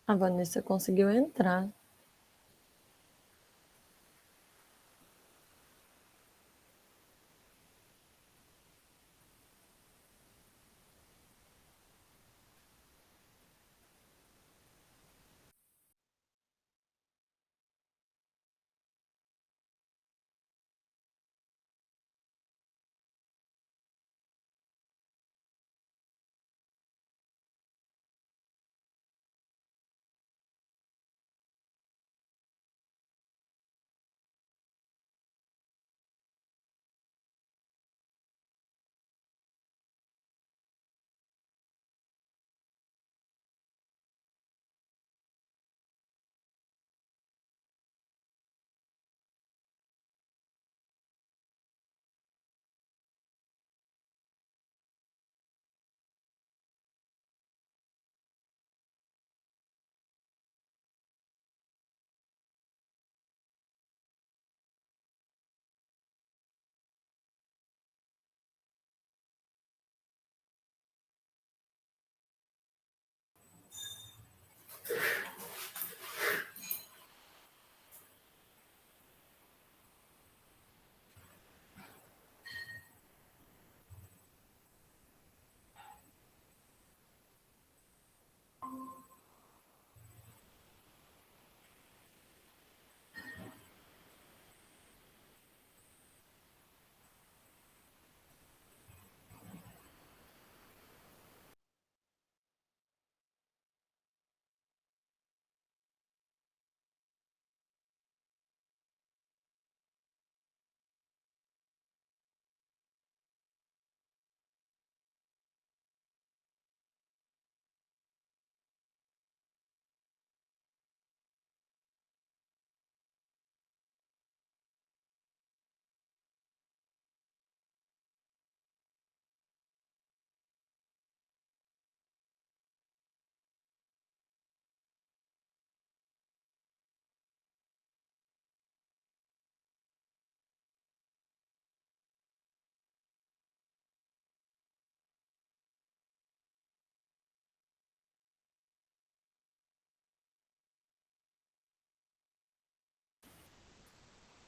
A Vanessa conseguiu entrar.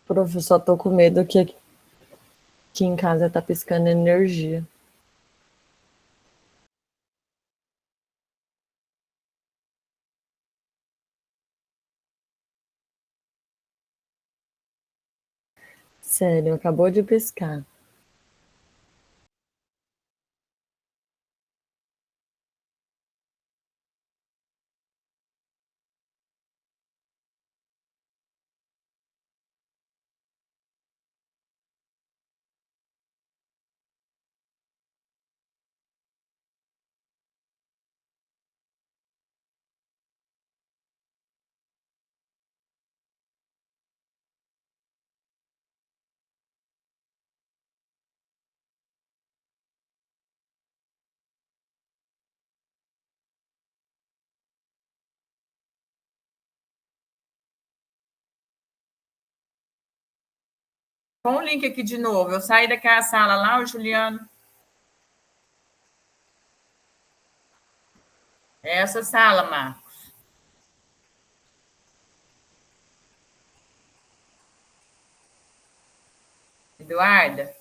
Prof, eu só tô com medo que aqui em casa tá piscando energia. Sério, acabou de piscar. Com o link aqui de novo. Eu saí daquela sala lá, o Juliano. É essa sala, Marcos. Eduarda?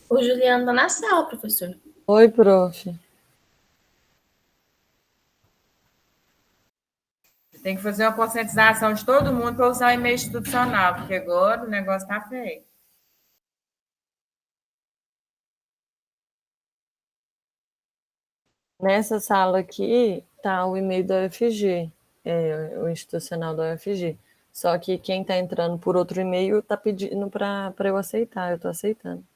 O Juliano tá na sala, professor. Oi, prof. Você tem que fazer uma conscientização de todo mundo para usar o e-mail institucional, porque agora o negócio tá feio. Nessa sala aqui tá o e-mail da UFG, o institucional da UFG. Só que quem tá entrando por outro e-mail tá pedindo para eu aceitar, eu tô aceitando.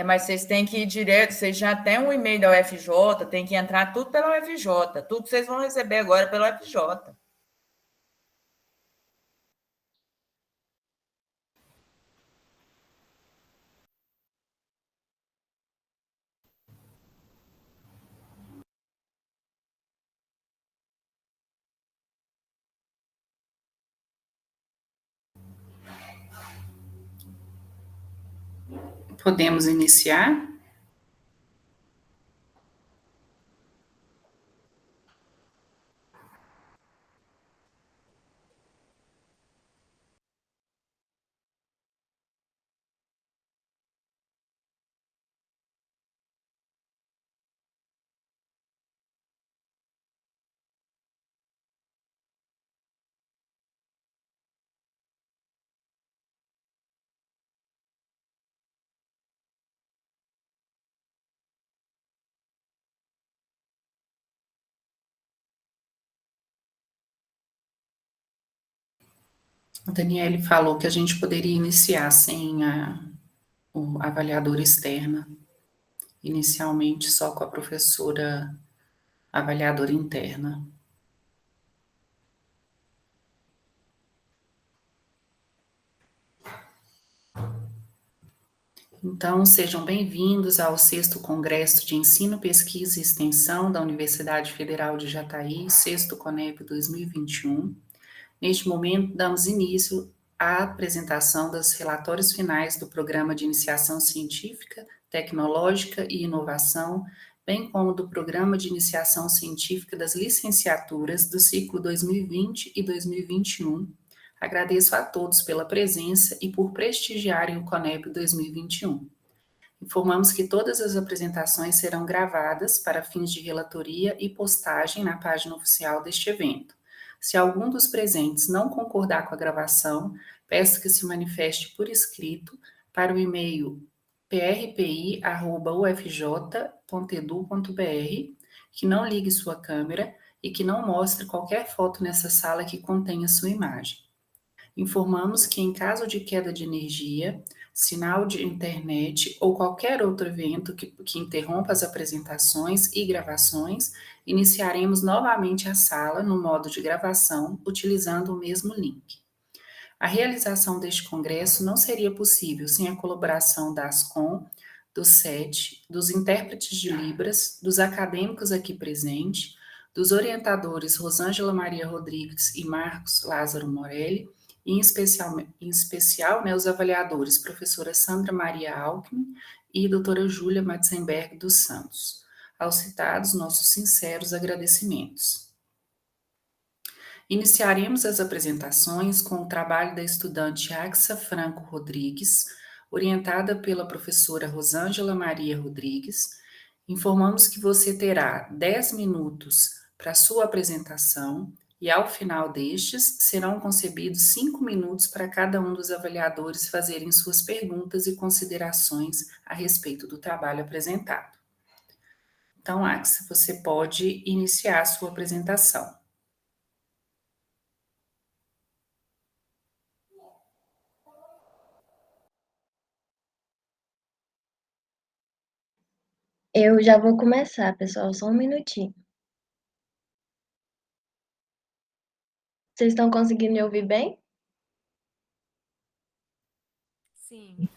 Mas vocês têm que ir direto, vocês já têm um e-mail da UFJ, tem que entrar tudo pela UFJ, tudo que vocês vão receber agora é pela UFJ. Podemos iniciar? A Daniele falou que a gente poderia iniciar sem o avaliador externa, inicialmente só com a professora avaliadora interna. Então, sejam bem-vindos ao 6º Congresso de Ensino, Pesquisa e Extensão da Universidade Federal de Jataí, 6º CONEP 2021. Neste momento, damos início à apresentação dos relatórios finais do Programa de Iniciação Científica, Tecnológica e Inovação, bem como do Programa de Iniciação Científica das Licenciaturas do ciclo 2020 e 2021. Agradeço a todos pela presença e por prestigiarem o CONEP 2021. Informamos que todas as apresentações serão gravadas para fins de relatoria e postagem na página oficial deste evento. Se algum dos presentes não concordar com a gravação, peço que se manifeste por escrito para o e-mail prpi@ufj.edu.br, que não ligue sua câmera e que não mostre qualquer foto nessa sala que contenha sua imagem. Informamos que, em caso de queda de energia, sinal de internet ou qualquer outro evento que interrompa as apresentações e gravações, iniciaremos novamente a sala no modo de gravação, utilizando o mesmo link. A realização deste congresso não seria possível sem a colaboração da Ascom, do SET, dos intérpretes de Libras, dos acadêmicos aqui presentes, dos orientadores Rosângela Maria Rodrigues e Marcos Lázaro Morelli, e em especial os avaliadores professora Sandra Maria Alckmin e doutora Júlia Matzenberg dos Santos. Aos citados, nossos sinceros agradecimentos. Iniciaremos as apresentações com o trabalho da estudante Axa Franco Rodrigues, orientada pela professora Rosângela Maria Rodrigues. Informamos que você terá 10 minutos para sua apresentação e, ao final destes, serão concedidos 5 minutos para cada um dos avaliadores fazerem suas perguntas e considerações a respeito do trabalho apresentado. Então, Axa, você pode iniciar a sua apresentação. Eu já vou começar, pessoal, só um minutinho. Vocês estão conseguindo me ouvir bem? Sim.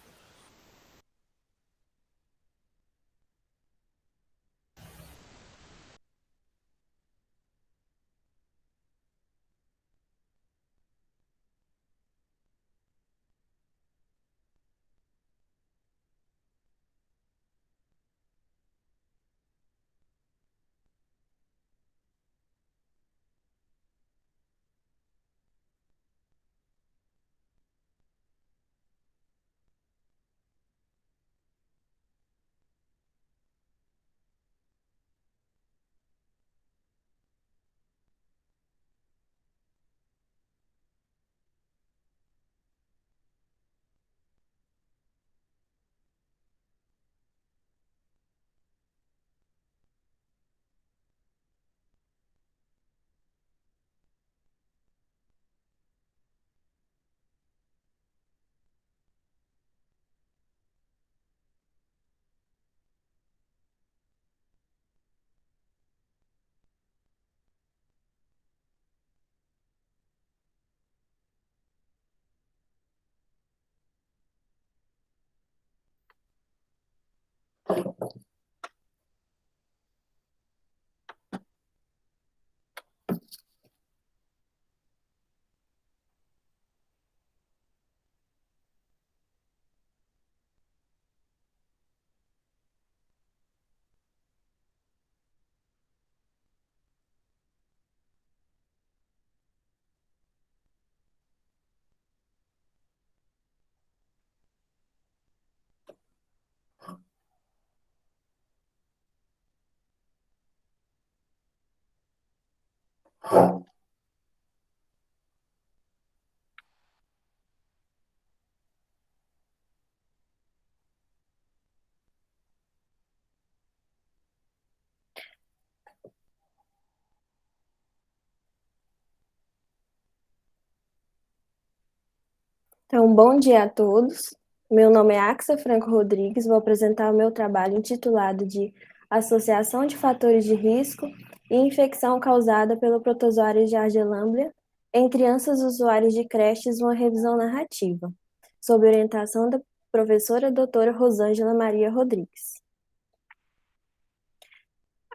Então, bom dia a todos. Meu nome é Axa Franco Rodrigues, vou apresentar o meu trabalho intitulado de Associação de Fatores de Risco e Infecção Causada pelo Protozoário Giardia lamblia em crianças usuárias de creches, uma revisão narrativa, sob orientação da professora doutora Rosângela Maria Rodrigues.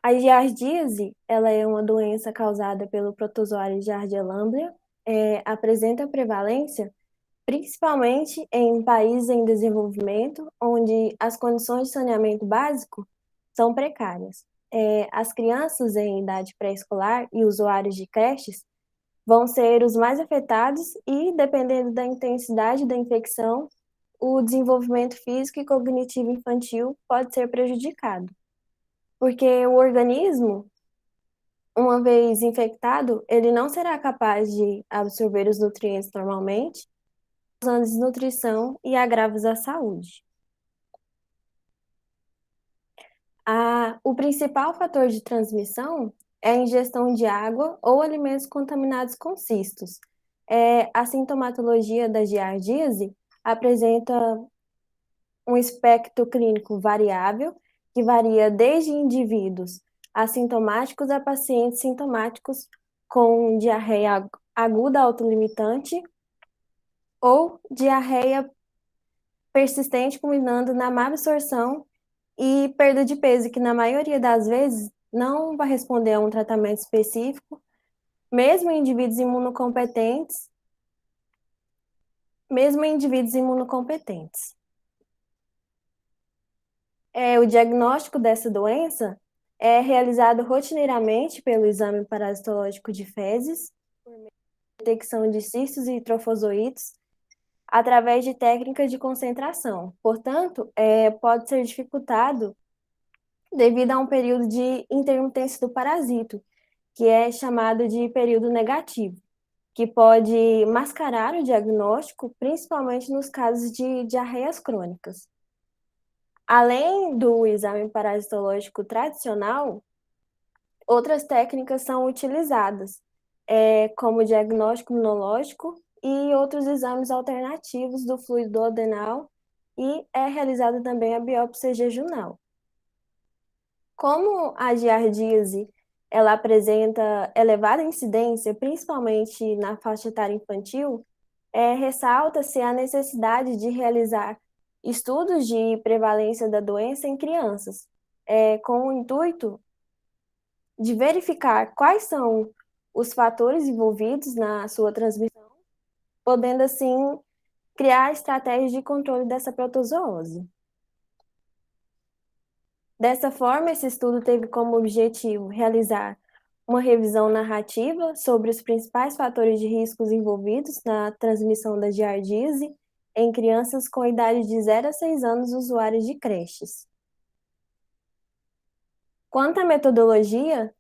A giardíase, ela é uma doença causada pelo protozoário Giardia lamblia, apresenta prevalência principalmente em países em desenvolvimento, onde as condições de saneamento básico são precárias. As crianças em idade pré-escolar e usuários de creches vão ser os mais afetados e, dependendo da intensidade da infecção, o desenvolvimento físico e cognitivo infantil pode ser prejudicado, porque o organismo, uma vez infectado, ele não será capaz de absorver os nutrientes normalmente, causando desnutrição e agravos à saúde. O principal fator de transmissão é a ingestão de água ou alimentos contaminados com cistos. A sintomatologia da giardíase apresenta um espectro clínico variável, que varia desde indivíduos assintomáticos a pacientes sintomáticos com diarreia aguda autolimitante ou diarreia persistente, culminando na má absorção e perda de peso, que na maioria das vezes não vai responder a um tratamento específico, mesmo em indivíduos imunocompetentes. O diagnóstico dessa doença é realizado rotineiramente pelo exame parasitológico de fezes, por meio de detecção de cistos e trofozoítos, através de técnicas de concentração. Portanto, pode ser dificultado devido a um período de intermitência do parasito, que é chamado de período negativo, que pode mascarar o diagnóstico, principalmente nos casos de diarreias crônicas. Além do exame parasitológico tradicional, outras técnicas são utilizadas, como o diagnóstico imunológico e outros exames alternativos do fluido duodenal, e é realizada também a biópsia jejunal. Como a giardíase ela apresenta elevada incidência, principalmente na faixa etária infantil, ressalta-se a necessidade de realizar estudos de prevalência da doença em crianças, com o intuito de verificar quais são os fatores envolvidos na sua transmissão, podendo, assim, criar estratégias de controle dessa protozoose. Dessa forma, esse estudo teve como objetivo realizar uma revisão narrativa sobre os principais fatores de riscos envolvidos na transmissão da giardíase em crianças com idade de 0 a 6 anos usuárias de creches. Quanto à metodologia,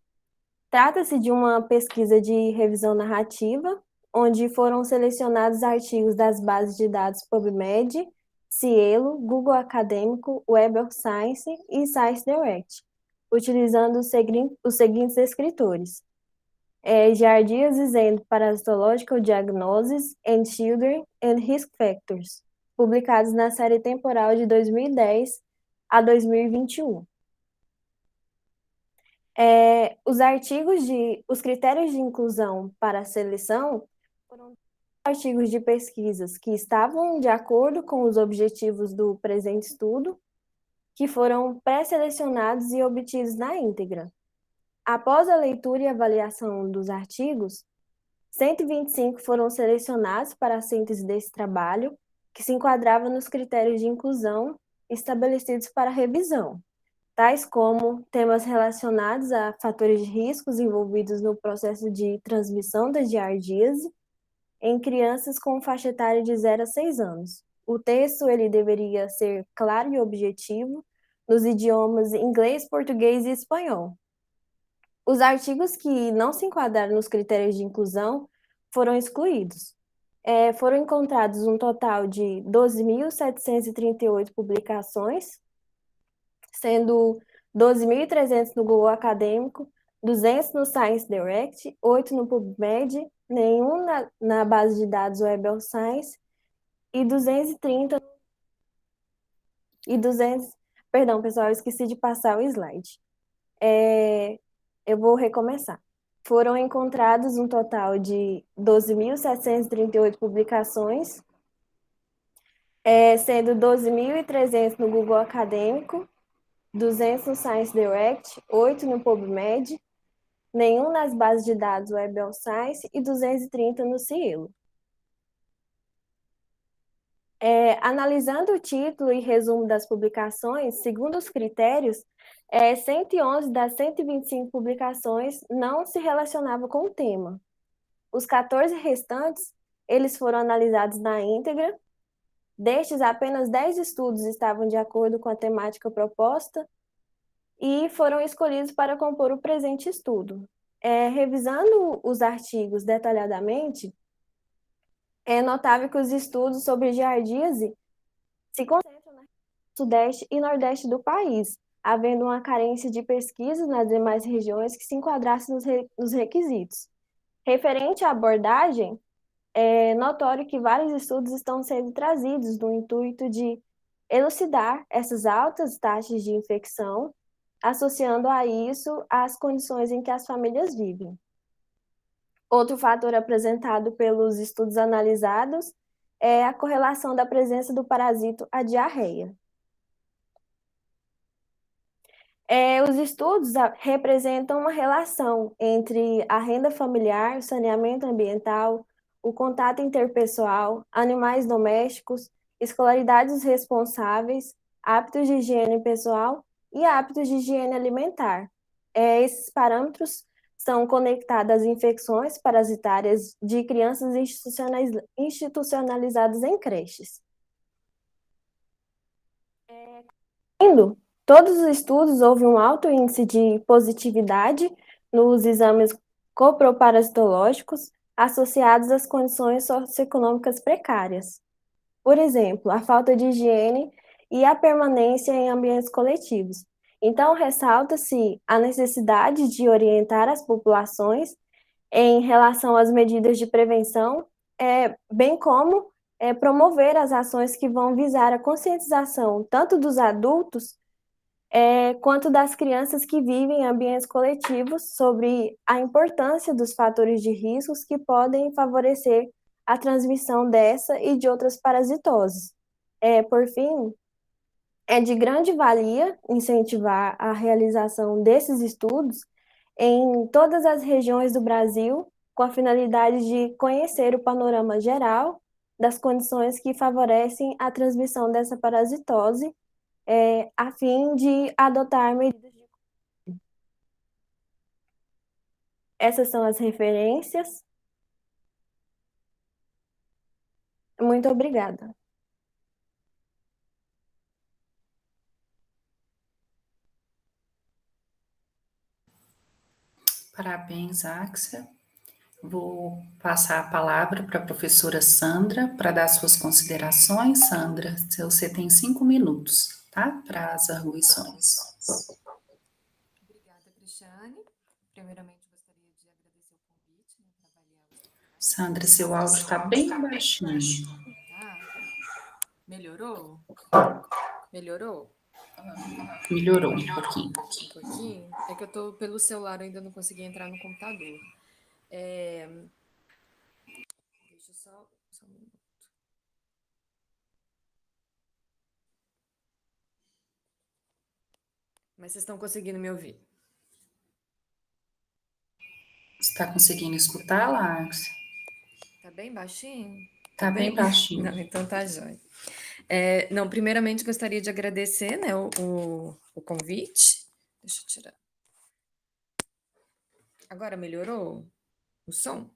trata-se de uma pesquisa de revisão narrativa, onde foram selecionados artigos das bases de dados PubMed, Cielo, Google Acadêmico, Web of Science e ScienceDirect, utilizando os seguintes escritores: Giardíase and Parasitological Diagnosis in Children and Risk Factors, publicados na série temporal de 2010 a 2021. Os critérios de inclusão para a seleção foram artigos de pesquisas que estavam de acordo com os objetivos do presente estudo, que foram pré-selecionados e obtidos na íntegra. Após a leitura e avaliação dos artigos, 125 foram selecionados para a síntese desse trabalho, que se enquadrava nos critérios de inclusão estabelecidos para a revisão, tais como temas relacionados a fatores de riscos envolvidos no processo de transmissão da giardíase em crianças com faixa etária de 0 a 6 anos. O texto ele deveria ser claro e objetivo nos idiomas inglês, português e espanhol. Os artigos que não se enquadraram nos critérios de inclusão foram excluídos. Foram encontrados um total de 12.738 publicações, sendo 12.300 no Google Acadêmico, 200 no ScienceDirect, 8 no PubMed, nenhum na base de dados Web of Science e 230 Perdão, pessoal, eu esqueci de passar o slide. Eu vou recomeçar. Foram encontrados um total de 12.738 publicações, sendo 12.300 no Google Acadêmico, 200 no Science Direct, 8 no PubMed, nenhum nas bases de dados Web of Science e 230 no Cielo. Analisando o título e resumo das publicações, segundo os critérios, 111 das 125 publicações não se relacionavam com o tema. Os 14 restantes, eles foram analisados na íntegra. Destes, apenas 10 estudos estavam de acordo com a temática proposta e foram escolhidos para compor o presente estudo. Revisando os artigos detalhadamente, é notável que os estudos sobre giardíase se concentram no sudeste e nordeste do país, havendo uma carência de pesquisas nas demais regiões que se enquadrassem nos requisitos. Referente à abordagem, é notório que vários estudos estão sendo trazidos no intuito de elucidar essas altas taxas de infecção, associando a isso as condições em que as famílias vivem. Outro fator apresentado pelos estudos analisados é a correlação da presença do parasito à diarreia. Os estudos representam uma relação entre a renda familiar, o saneamento ambiental, o contato interpessoal, animais domésticos, escolaridades responsáveis, hábitos de higiene pessoal e hábitos de higiene alimentar. Esses parâmetros são conectados às infecções parasitárias de crianças institucionalizadas em creches. Todos os estudos houve um alto índice de positividade nos exames coproparasitológicos associados às condições socioeconômicas precárias. Por exemplo, a falta de higiene e a permanência em ambientes coletivos. Então, ressalta-se a necessidade de orientar as populações em relação às medidas de prevenção, bem como promover as ações que vão visar a conscientização tanto dos adultos quanto das crianças que vivem em ambientes coletivos sobre a importância dos fatores de riscos que podem favorecer a transmissão dessa e de outras parasitoses. Por fim, é de grande valia incentivar a realização desses estudos em todas as regiões do Brasil, com a finalidade de conhecer o panorama geral das condições que favorecem a transmissão dessa parasitose, a fim de adotar medidas de... Essas são as referências. Muito obrigada. Parabéns, Axia. Vou passar a palavra para a professora Sandra para dar suas considerações. Sandra, você tem 5 minutos, tá? Para as arguições. Obrigada, Cristiane. Primeiramente, gostaria de agradecer o convite, né, para avaliar os... Sandra, seu áudio está bem baixinho. Tá? Melhorou? Melhorou? Melhorou um pouquinho. Um pouquinho? É que eu estou pelo celular, ainda não consegui entrar no computador. Deixa eu só um minuto. Mas vocês estão conseguindo me ouvir? Você está conseguindo escutar, Axia? Tá bem baixinho? Tá bem baixinho. Não, então tá jóia. Não, primeiramente gostaria de agradecer, né, o convite. Deixa eu tirar. Agora melhorou o som?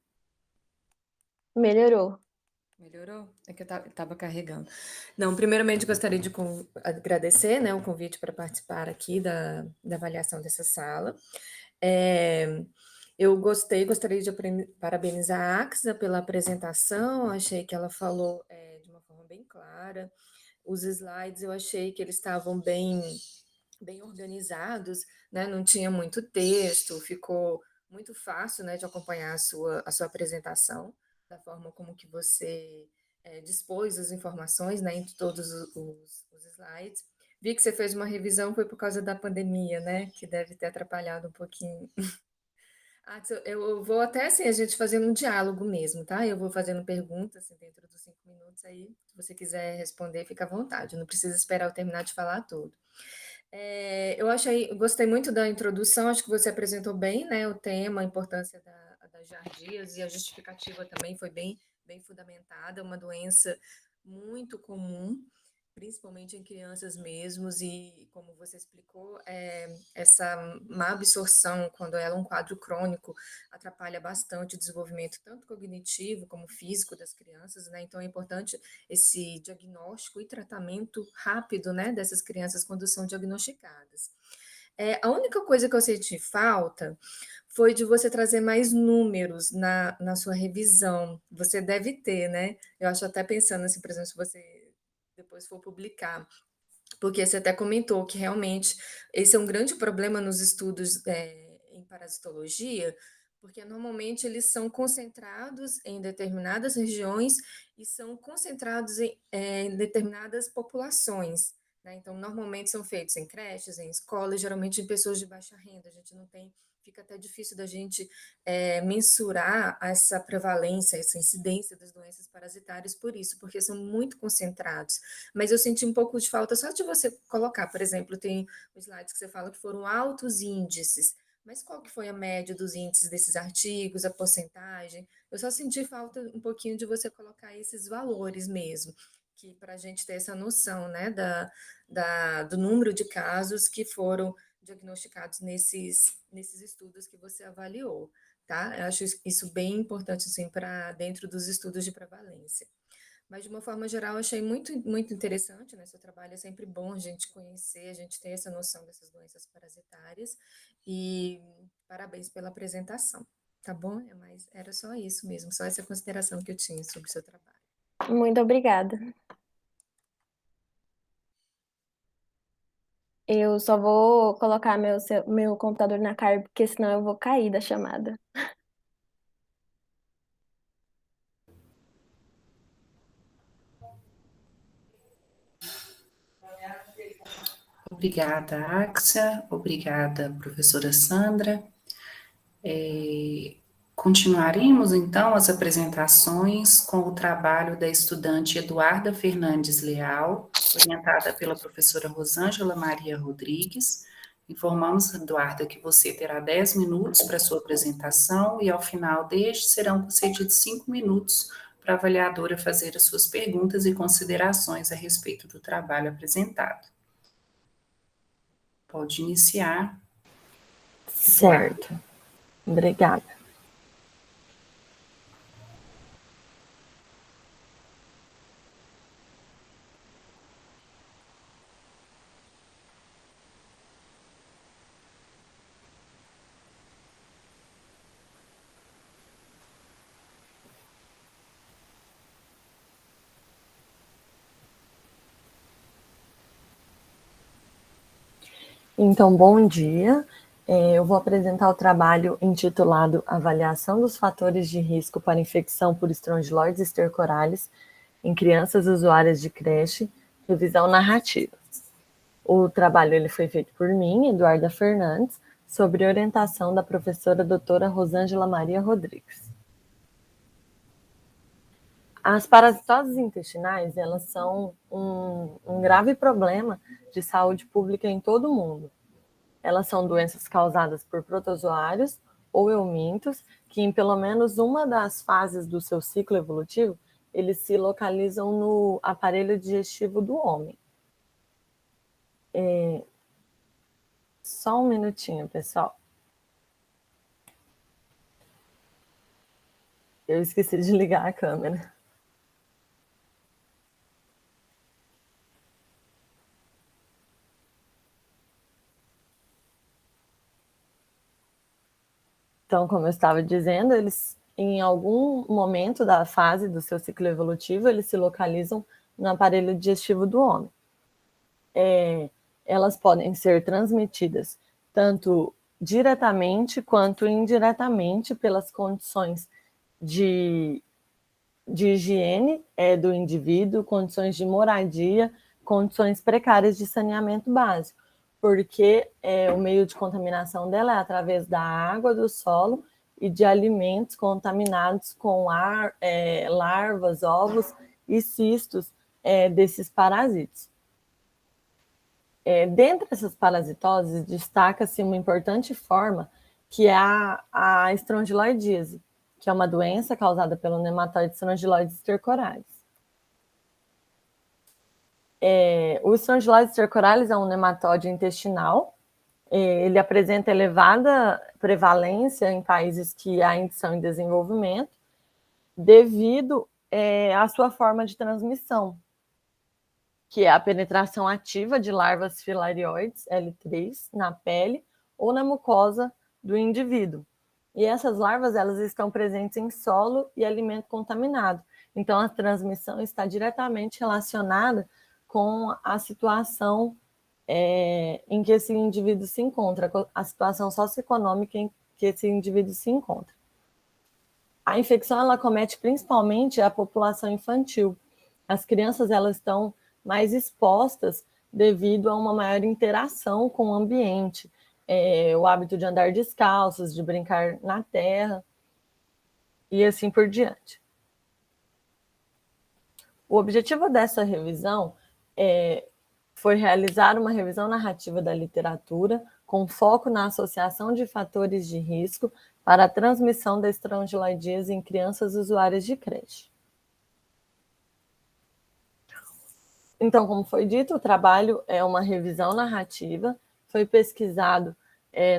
Melhorou. Melhorou? É que eu estava carregando. Não, primeiramente gostaria de agradecer, né, o convite para participar aqui da avaliação dessa sala. Eu gostaria de parabenizar a Axia pela apresentação, achei que ela falou de uma forma bem clara. Os slides eu achei que eles estavam bem organizados, né? Não tinha muito texto, ficou muito fácil, né, de acompanhar a sua apresentação, da forma como que você dispôs as informações, né, em todos os slides. Vi que você fez uma revisão, foi por causa da pandemia, né, que deve ter atrapalhado um pouquinho. Eu vou até, assim, a gente fazendo um diálogo mesmo, tá? Eu vou fazendo perguntas, assim, dentro dos 5 minutos, aí, se você quiser responder, fica à vontade, não precisa esperar eu terminar de falar tudo. Eu gostei muito da introdução, acho que você apresentou bem, né, o tema, a importância das giardias, e a justificativa também foi bem fundamentada, uma doença muito comum, principalmente em crianças mesmos, e como você explicou, essa má absorção, quando ela é um quadro crônico, atrapalha bastante o desenvolvimento tanto cognitivo como físico das crianças, né? Então é importante esse diagnóstico e tratamento rápido, né, dessas crianças quando são diagnosticadas. A única coisa que eu senti falta foi de você trazer mais números na sua revisão. Você deve ter, né? Eu acho até pensando assim, por exemplo, se você depois for publicar, porque você até comentou que realmente esse é um grande problema nos estudos em parasitologia, porque normalmente eles são concentrados em determinadas regiões e são concentrados em determinadas populações, né? Então, normalmente são feitos em creches, em escolas, geralmente em pessoas de baixa renda. A gente não tem, fica até difícil da gente mensurar essa prevalência, essa incidência das doenças parasitárias por isso, porque são muito concentrados. Mas eu senti um pouco de falta só de você colocar, por exemplo, tem slides que você fala que foram altos índices, mas qual que foi a média dos índices desses artigos, a porcentagem? Eu só senti falta um pouquinho de você colocar esses valores mesmo, que para a gente ter essa noção, né, do número de casos que foram diagnosticados nesses estudos que você avaliou, tá? Eu acho isso bem importante, assim, para dentro dos estudos de prevalência. Mas, de uma forma geral, eu achei muito, muito interessante, né? Seu trabalho é sempre bom a gente conhecer, a gente ter essa noção dessas doenças parasitárias. E parabéns pela apresentação, tá bom? Mas era só isso mesmo, só essa consideração que eu tinha sobre o seu trabalho. Muito obrigada. Eu só vou colocar meu computador na carga, porque senão eu vou cair da chamada. Obrigada, Axia. Obrigada, professora Sandra. Continuaremos, então, as apresentações com o trabalho da estudante Eduarda Fernandes Leal, orientada pela professora Rosângela Maria Rodrigues. Informamos, Eduarda, que você terá 10 minutos para sua apresentação e, ao final deste, serão concedidos 5 minutos para a avaliadora fazer as suas perguntas e considerações a respeito do trabalho apresentado. Pode iniciar. Certo. Obrigada. Então, bom dia. Eu vou apresentar o trabalho intitulado Avaliação dos fatores de risco para infecção por estrongiloides estercoralis em crianças usuárias de creche, revisão narrativa. O trabalho ele foi feito por mim, Eduarda Fernandes, sob orientação da professora doutora Rosângela Maria Rodrigues. As parasitoses intestinais, elas são um grave problema de saúde pública em todo o mundo. Elas são doenças causadas por protozoários ou eumintos, que em pelo menos uma das fases do seu ciclo evolutivo, eles se localizam no aparelho digestivo do homem. Só um minutinho, pessoal. Eu esqueci de ligar a câmera. Então, como eu estava dizendo, eles, em algum momento da fase do seu ciclo evolutivo, eles se localizam no aparelho digestivo do homem. Elas podem ser transmitidas tanto diretamente quanto indiretamente pelas condições de de higiene do indivíduo, condições de moradia, condições precárias de saneamento básico, porque o meio de contaminação dela é através da água, do solo e de alimentos contaminados com ar, larvas, ovos e cistos desses parasitas. Dentre essas parasitoses, destaca-se uma importante forma, que é a estrongiloidíase, que é uma doença causada pelo nematóide Strongyloides stercoralis. O Strongyloides stercoralis é um nematóide intestinal. Ele apresenta elevada prevalência em países que ainda estão em desenvolvimento, devido à sua forma de transmissão, que é a penetração ativa de larvas filarioides, L3, na pele ou na mucosa do indivíduo. E essas larvas, elas estão presentes em solo e alimento contaminado. Então, a transmissão está diretamente relacionada com a situação em que esse indivíduo se encontra, a situação socioeconômica em que esse indivíduo se encontra. A infecção, ela acomete principalmente a população infantil. As crianças, elas estão mais expostas devido a uma maior interação com o ambiente, o hábito de andar descalços, de brincar na terra, e assim por diante. O objetivo dessa revisão foi realizar uma revisão narrativa da literatura com foco na associação de fatores de risco para a transmissão da estrongiloidíase em crianças usuárias de creche. Então, como foi dito, o trabalho é uma revisão narrativa, foi pesquisado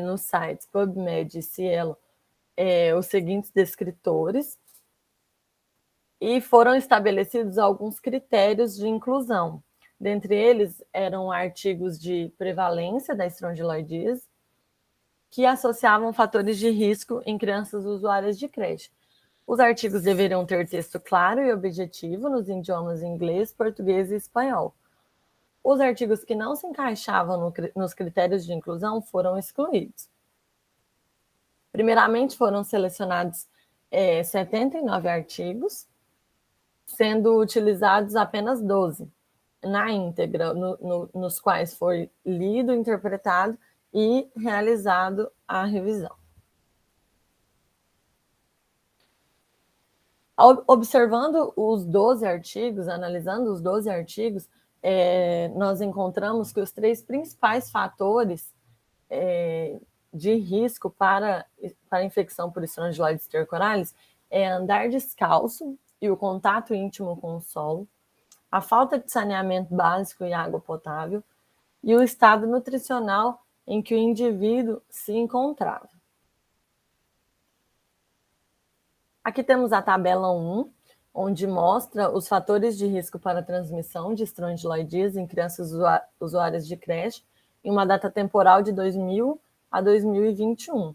nos sites PubMed e Cielo os seguintes descritores, e foram estabelecidos alguns critérios de inclusão. Dentre eles, eram artigos de prevalência da estrongiloidíase, que associavam fatores de risco em crianças usuárias de creche. Os artigos deveriam ter texto claro e objetivo nos idiomas inglês, português e espanhol. Os artigos que não se encaixavam nos critérios de inclusão foram excluídos. Primeiramente, foram selecionados 79 artigos, sendo utilizados apenas 12 na íntegra, nos quais foi lido, interpretado e realizado a revisão. Observando os 12 artigos, analisando os 12 artigos, nós encontramos que os 3 principais fatores de risco para a infecção por Strongyloides stercoralis é andar descalço e o contato íntimo com o solo, a falta de saneamento básico e água potável e o estado nutricional em que o indivíduo se encontrava. Aqui temos a tabela 1, onde mostra os fatores de risco para a transmissão de estrongiloidíase em crianças usuárias de creche em uma data temporal de 2000 a 2021.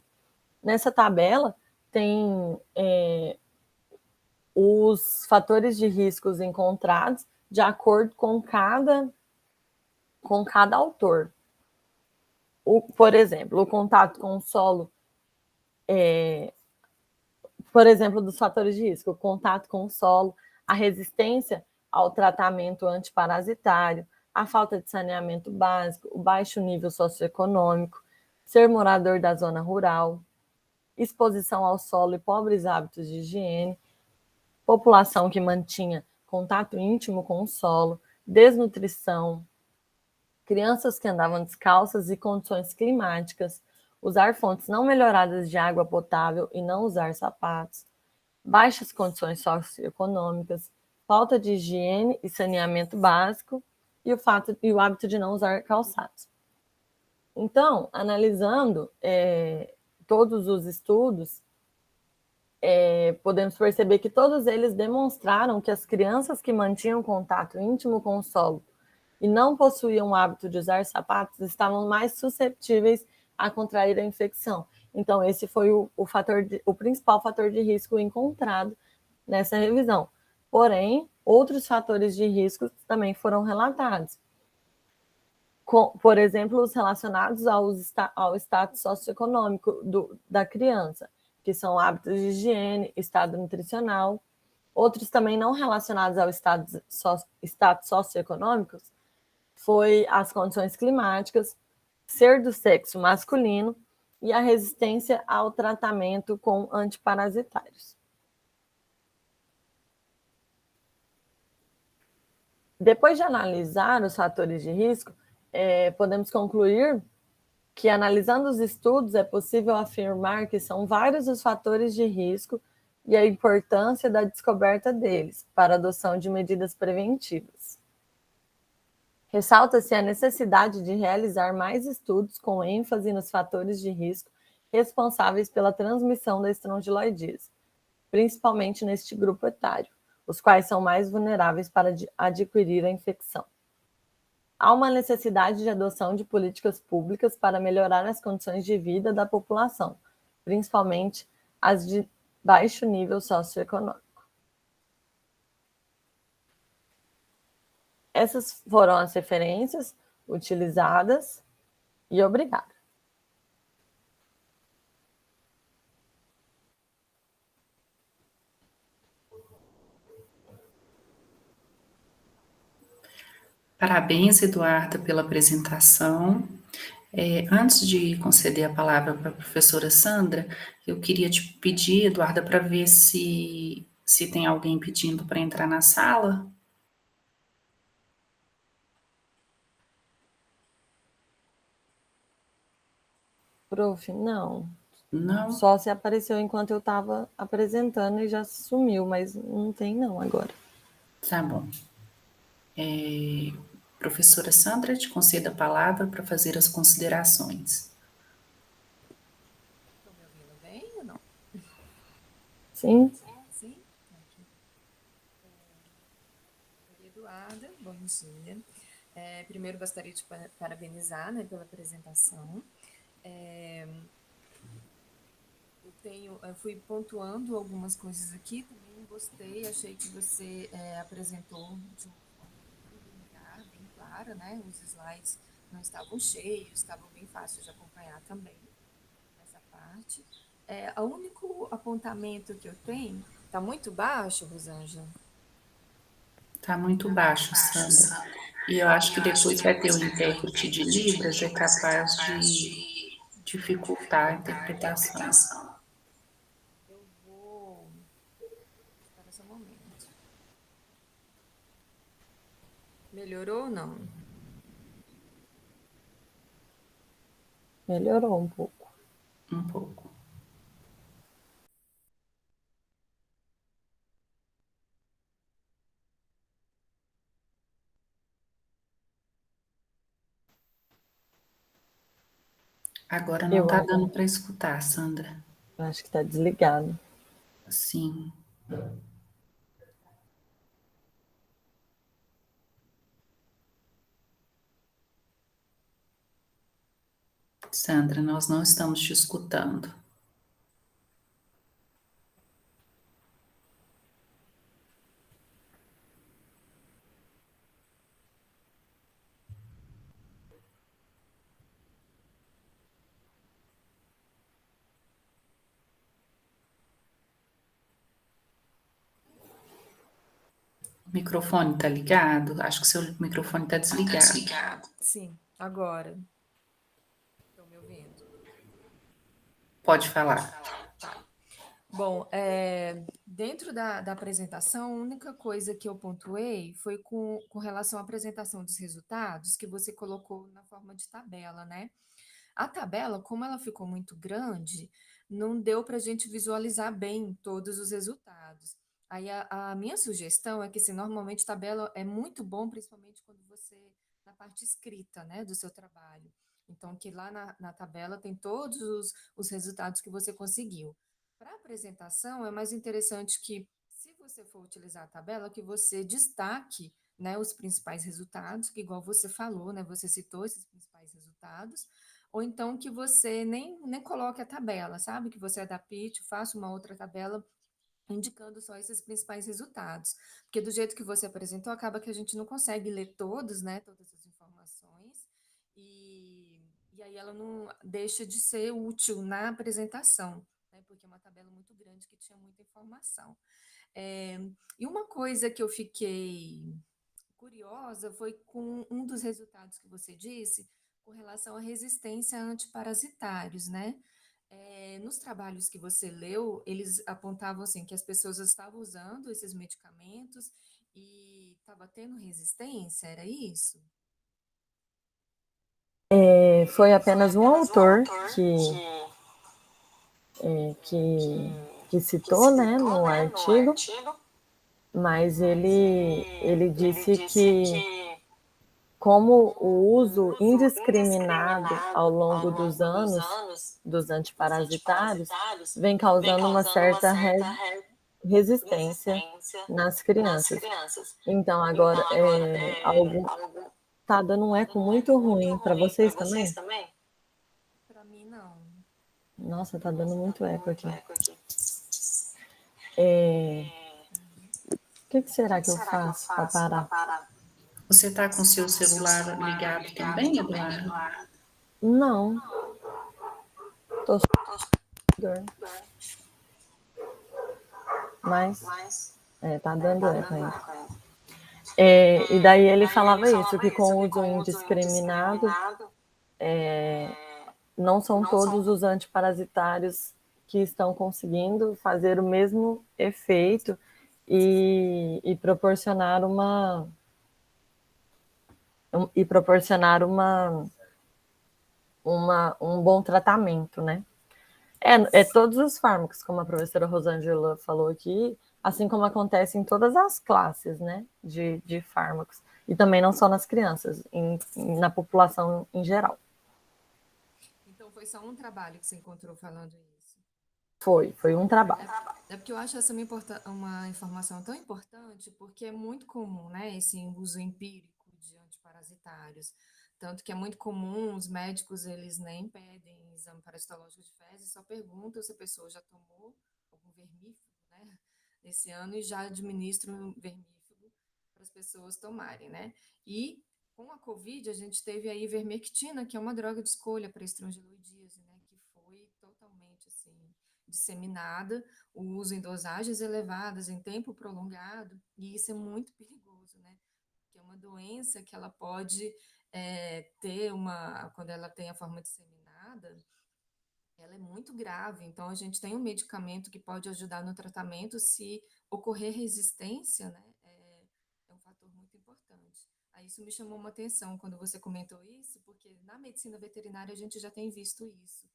Nessa tabela tem os fatores de riscos encontrados de acordo com cada autor. Por exemplo, o contato com o solo, por exemplo, dos fatores de risco, o contato com o solo, a resistência ao tratamento antiparasitário, a falta de saneamento básico, o baixo nível socioeconômico, ser morador da zona rural, exposição ao solo e pobres hábitos de higiene, população que mantinha contato íntimo com o solo, desnutrição, crianças que andavam descalças e condições climáticas, usar fontes não melhoradas de água potável e não usar sapatos, baixas condições socioeconômicas, falta de higiene e saneamento básico e o hábito de não usar calçados. Então, analisando todos os estudos, podemos perceber que todos eles demonstraram que as crianças que mantinham contato íntimo com o solo e não possuíam o hábito de usar sapatos estavam mais suscetíveis a contrair a infecção. Então, esse foi o principal fator de risco encontrado nessa revisão. Porém, outros fatores de risco também foram relatados. Por exemplo, os relacionados ao status socioeconômico da criança, que são hábitos de higiene, estado nutricional, Outros também não relacionados ao status socioeconômico foi as condições climáticas, ser do sexo masculino e a resistência ao tratamento com antiparasitários. Depois de analisar os fatores de risco, podemos concluir que, analisando os estudos, é possível afirmar que são vários os fatores de risco e a importância da descoberta deles para a adoção de medidas preventivas. Ressalta-se a necessidade de realizar mais estudos com ênfase nos fatores de risco responsáveis pela transmissão da estrongiloidise, principalmente neste grupo etário, os quais são mais vulneráveis para adquirir a infecção. Há uma necessidade de adoção de políticas públicas para melhorar as condições de vida da população, principalmente as de baixo nível socioeconômico. Essas foram as referências utilizadas e obrigada. Parabéns, Eduarda, pela apresentação. Antes de conceder a palavra para a professora Sandra, eu queria te pedir, Eduarda, para ver se tem alguém pedindo para entrar na sala. Prof, não. Não? Só se apareceu enquanto eu estava apresentando e já sumiu, mas não tem não agora. Tá bom. Professora Sandra, te concedo a palavra para fazer as considerações. Estão me ouvindo bem ou não? Sim? Sim? Oi, Eduarda, bom dia. Primeiro gostaria de parabenizar, né, pela apresentação. Eu fui pontuando algumas coisas aqui, também gostei, achei que você apresentou de uma forma bem linear, bem clara, né? Os slides não estavam cheios, estavam bem fáceis de acompanhar também nessa parte. O único apontamento que eu tenho, está muito baixo, Rosângela? Está muito baixo, Sandra. E eu acho que depois vai ter o intérprete de Libras, é capaz de dificultar a interpretação. Eu vou... Espera só um momento. Melhorou ou não? Melhorou um pouco. Um pouco. Agora não está dando para escutar, Sandra. Acho que está desligado. Sim. Sandra, nós não estamos te escutando. O microfone está ligado? Acho que seu microfone está desligado. Sim, agora. Estão me ouvindo? Pode falar. Tá. Bom, dentro da apresentação, a única coisa que eu pontuei foi com relação à apresentação dos resultados que você colocou na forma de tabela, né? A tabela, como ela ficou muito grande, não deu para a gente visualizar bem todos os resultados. Aí a minha sugestão é que, assim, normalmente tabela é muito bom, principalmente quando você, na parte escrita, né, do seu trabalho. Então, que lá na tabela tem todos os resultados que você conseguiu. Para a apresentação, é mais interessante que, se você for utilizar a tabela, que você destaque, né, os principais resultados, que igual você falou, né, você citou esses principais resultados, ou então que você nem coloque a tabela, sabe? Que você adapte, faça uma outra tabela indicando só esses principais resultados. Porque do jeito que você apresentou, acaba que a gente não consegue ler todos, né? Todas as informações, e aí ela não deixa de ser útil na apresentação, né? Porque é uma tabela muito grande que tinha muita informação. E uma coisa que eu fiquei curiosa foi com um dos resultados que você disse com relação à resistência a antiparasitários, né? Nos trabalhos que você leu, eles apontavam assim que as pessoas estavam usando esses medicamentos e estava tendo resistência, era isso? Foi apenas um autor que citou, né, no artigo, mas ele disse que como o uso indiscriminado ao longo dos anos dos antiparasitários vem causando uma certa resistência nas crianças. Então, agora, tá dando um eco muito ruim para vocês também? Para mim, não. Nossa, tá dando muito eco aqui. O que será que eu faço para parar? Você está com seu celular ligado também, Eduardo? Não, tô dor. Mas tá dando eco ainda. E daí ele falava isso, que com o uso indiscriminado, não são todos os antiparasitários que estão conseguindo fazer o mesmo efeito e proporcionar um bom tratamento, né? Todos os fármacos, como a professora Rosângela falou aqui, assim como acontece em todas as classes, né, de fármacos. E também não só nas crianças, na população em geral. Então foi só um trabalho que você encontrou falando isso? Foi um trabalho. Porque eu acho essa uma informação tão importante, porque é muito comum, né, esse uso empírico de antiparasitários. Tanto que é muito comum, os médicos, eles nem pedem exame parasitológico de fezes, só perguntam se a pessoa já tomou algum vermífugo, né, esse ano, e já administram vermífugo para as pessoas tomarem, né. E com a Covid, a gente teve a ivermectina, que é uma droga de escolha para estrongiloidíase, né, que foi totalmente, assim, disseminada, o uso em dosagens elevadas, em tempo prolongado, e isso é muito perigoso, né? Porque é uma doença que ela pode ter quando ela tem a forma disseminada, ela é muito grave. Então, a gente tem um medicamento que pode ajudar no tratamento se ocorrer resistência, né? É um fator muito importante. Aí isso me chamou uma atenção quando você comentou isso, porque na medicina veterinária a gente já tem visto isso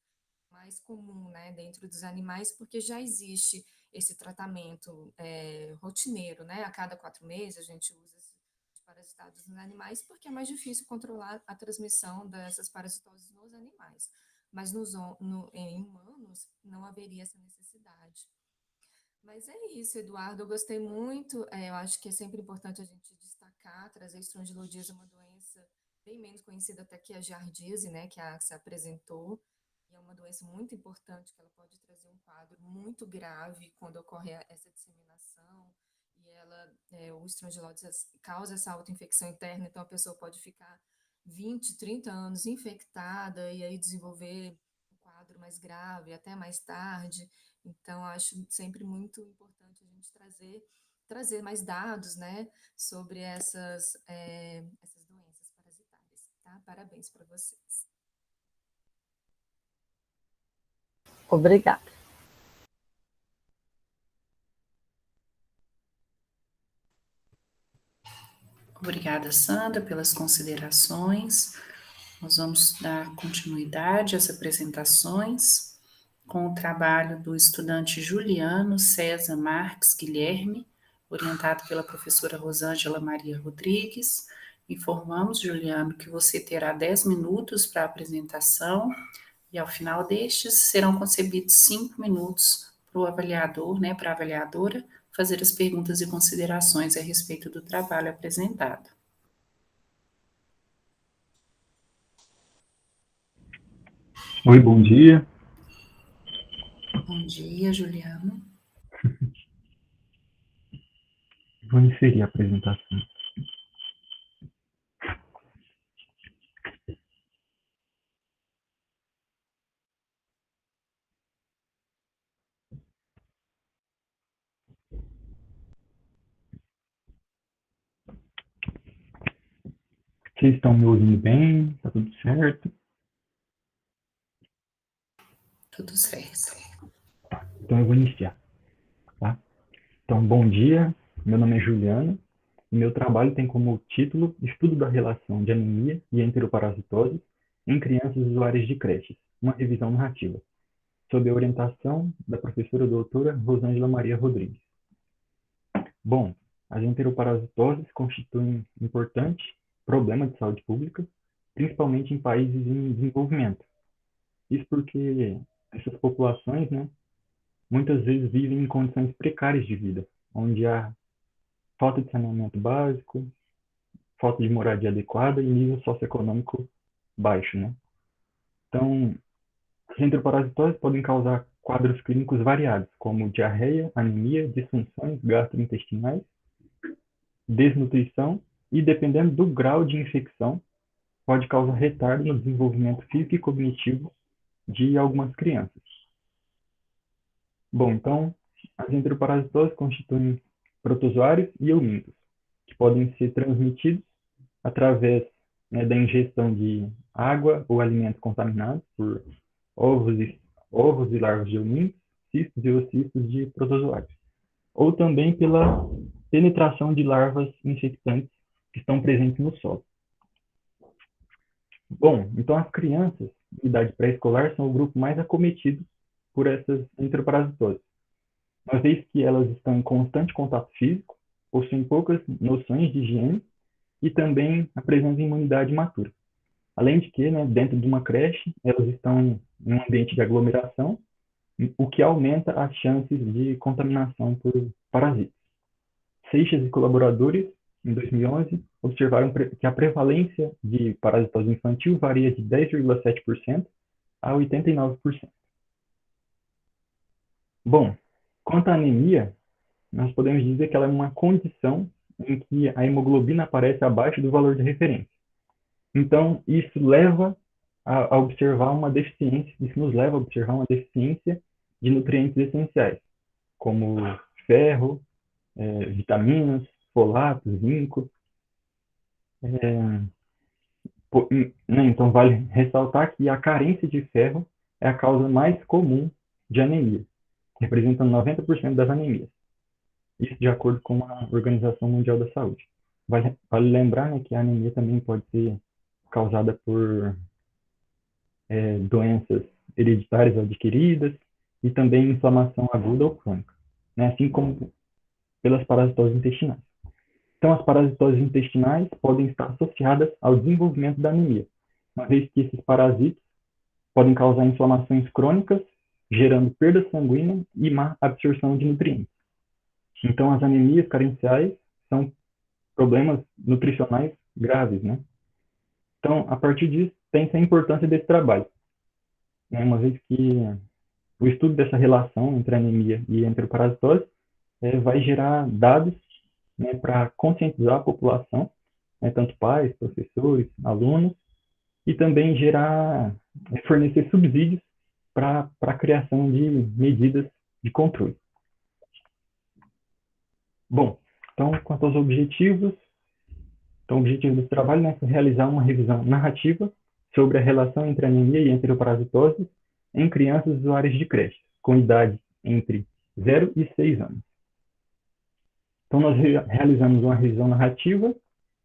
mais comum, né, dentro dos animais, porque já existe esse tratamento rotineiro, né? A cada 4 meses a gente usa os parasitados nos animais, porque é mais difícil controlar a transmissão dessas parasitoses nos animais. Mas em humanos não haveria essa necessidade. Mas é isso, Eduardo. Eu gostei muito. Eu acho que é sempre importante a gente destacar, trazer estrondilodíase, uma doença bem menos conhecida até que a giardíase, né, que se apresentou. E é uma doença muito importante, que ela pode trazer um quadro muito grave quando ocorre essa disseminação. E o estrondilodíase causa essa autoinfecção interna, então a pessoa pode ficar 20, 30 anos infectada e aí desenvolver um quadro mais grave até mais tarde. Então, acho sempre muito importante a gente trazer mais dados, né, sobre essas doenças parasitárias, tá? Parabéns para vocês. Obrigada. Obrigada, Sandra, pelas considerações. Nós vamos dar continuidade às apresentações com o trabalho do estudante Juliano César Marques Guilherme, orientado pela professora Rosângela Maria Rodrigues. Informamos, Juliano, que você terá 10 minutos para a apresentação e, ao final destes, serão concebidos 5 minutos para o avaliador, né, para a avaliadora, fazer as perguntas e considerações a respeito do trabalho apresentado. Oi, bom dia. Bom dia, Juliano. Vou inserir a apresentação. Vocês estão me ouvindo bem? Tá tudo certo? Tudo certo. Então eu vou iniciar, tá? Então, bom dia. Meu nome é Juliana. E meu trabalho tem como título Estudo da relação de anemia e enteroparasitose em crianças usuárias de creches, uma revisão narrativa, sob a orientação da professora doutora Rosângela Maria Rodrigues. Bom, as enteroparasitoses constituem um importante problema de saúde pública, principalmente em países em desenvolvimento. Isso porque essas populações, né, muitas vezes vivem em condições precárias de vida, onde há falta de saneamento básico, falta de moradia adequada e nível socioeconômico baixo, né? Então, as enteroparasitoses podem causar quadros clínicos variados, como diarreia, anemia, disfunções gastrointestinais, desnutrição e, dependendo do grau de infecção, pode causar retardo no desenvolvimento físico e cognitivo de algumas crianças. Bom, então, as enteroparasitoses constituem protozoários e eumintos, que podem ser transmitidos através, né, da ingestão de água ou alimentos contaminados por ovos e larvas de eumintos, cistos e oocistos de protozoários, ou também pela penetração de larvas infectantes que estão presentes no solo. Bom, então as crianças de idade pré-escolar são o grupo mais acometido por essas enteroparasitoses, uma vez que elas estão em constante contato físico, possuem poucas noções de higiene e também apresentam imunidade imatura. Além de que, né, dentro de uma creche, elas estão em um ambiente de aglomeração, o que aumenta as chances de contaminação por parasitas. Seixas e colaboradores, em 2011, observaram que a prevalência de parasitose infantil varia de 10,7% a 89%. Bom, quanto à anemia, nós podemos dizer que ela é uma condição em que a hemoglobina aparece abaixo do valor de referência. Então, isso leva a observar uma deficiência, isso nos leva a observar uma deficiência de nutrientes essenciais, como ferro, vitaminas, folato, zinco. Então, vale ressaltar que a carência de ferro é a causa mais comum de anemia, representando 90% das anemias. Isso de acordo com a Organização Mundial da Saúde. Vale lembrar, né, que a anemia também pode ser causada por doenças hereditárias adquiridas e também inflamação aguda ou crônica, né, assim como pelas parasitoses intestinais. Então, as parasitoses intestinais podem estar associadas ao desenvolvimento da anemia, uma vez que esses parasitas podem causar inflamações crônicas, gerando perda sanguínea e má absorção de nutrientes. Então, as anemias carenciais são problemas nutricionais graves, né? Então, a partir disso, tem-se a importância desse trabalho, né? Uma vez que o estudo dessa relação entre anemia e enteroparasitose vai gerar dados, né, para conscientizar a população, né, tanto pais, professores, alunos, e também fornecer subsídios para a criação de medidas de controle. Bom, então, quanto aos objetivos, o objetivo desse trabalho é realizar uma revisão narrativa sobre a relação entre anemia e enteroparasitose em crianças usuárias de creche, com idade entre 0 e 6 anos. Então, nós realizamos uma revisão narrativa,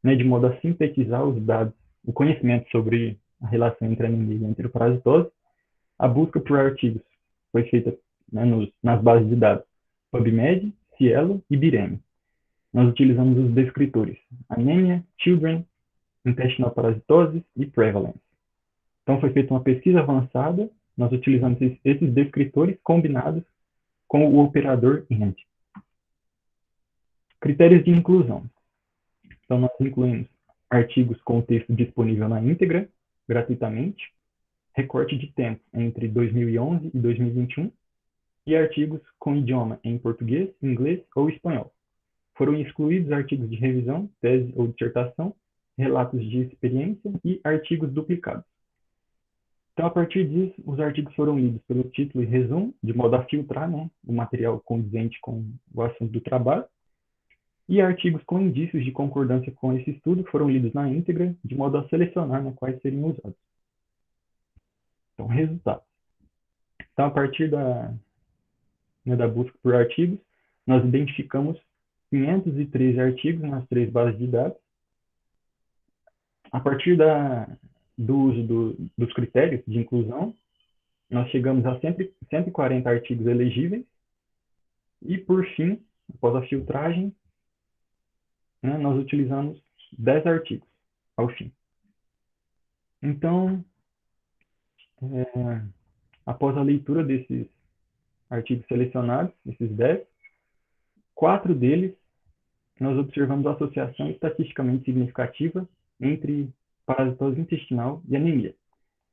né, de modo a sintetizar os dados, o conhecimento sobre a relação entre anemia e enteroparasitose. A busca por artigos foi feita, né, nas bases de dados PubMed, Cielo e Bireme. Nós utilizamos os descritores anemia, children, intestinal parasitose e prevalence. Então, foi feita uma pesquisa avançada, nós utilizamos esses descritores combinados com o operador AND. Critérios de inclusão. Então, nós incluímos artigos com o texto disponível na íntegra, gratuitamente, recorte de tempo entre 2011 e 2021, e artigos com idioma em português, inglês ou espanhol. Foram excluídos artigos de revisão, tese ou dissertação, relatos de experiência e artigos duplicados. Então, a partir disso, os artigos foram lidos pelo título e resumo, de modo a filtrar, né, o material condizente com o assunto do trabalho. E artigos com indícios de concordância com esse estudo foram lidos na íntegra, de modo a selecionar, né, quais seriam usados. Então, resultados. Então, a partir da busca por artigos, nós identificamos 513 artigos nas 3 bases de dados. A partir do uso dos critérios de inclusão, nós chegamos a 140 artigos elegíveis. E, por fim, após a filtragem, né, nós utilizamos 10 artigos ao fim. Então, após a leitura desses artigos selecionados, esses 10, 4 deles nós observamos a associação estatisticamente significativa entre parasitose intestinal e anemia,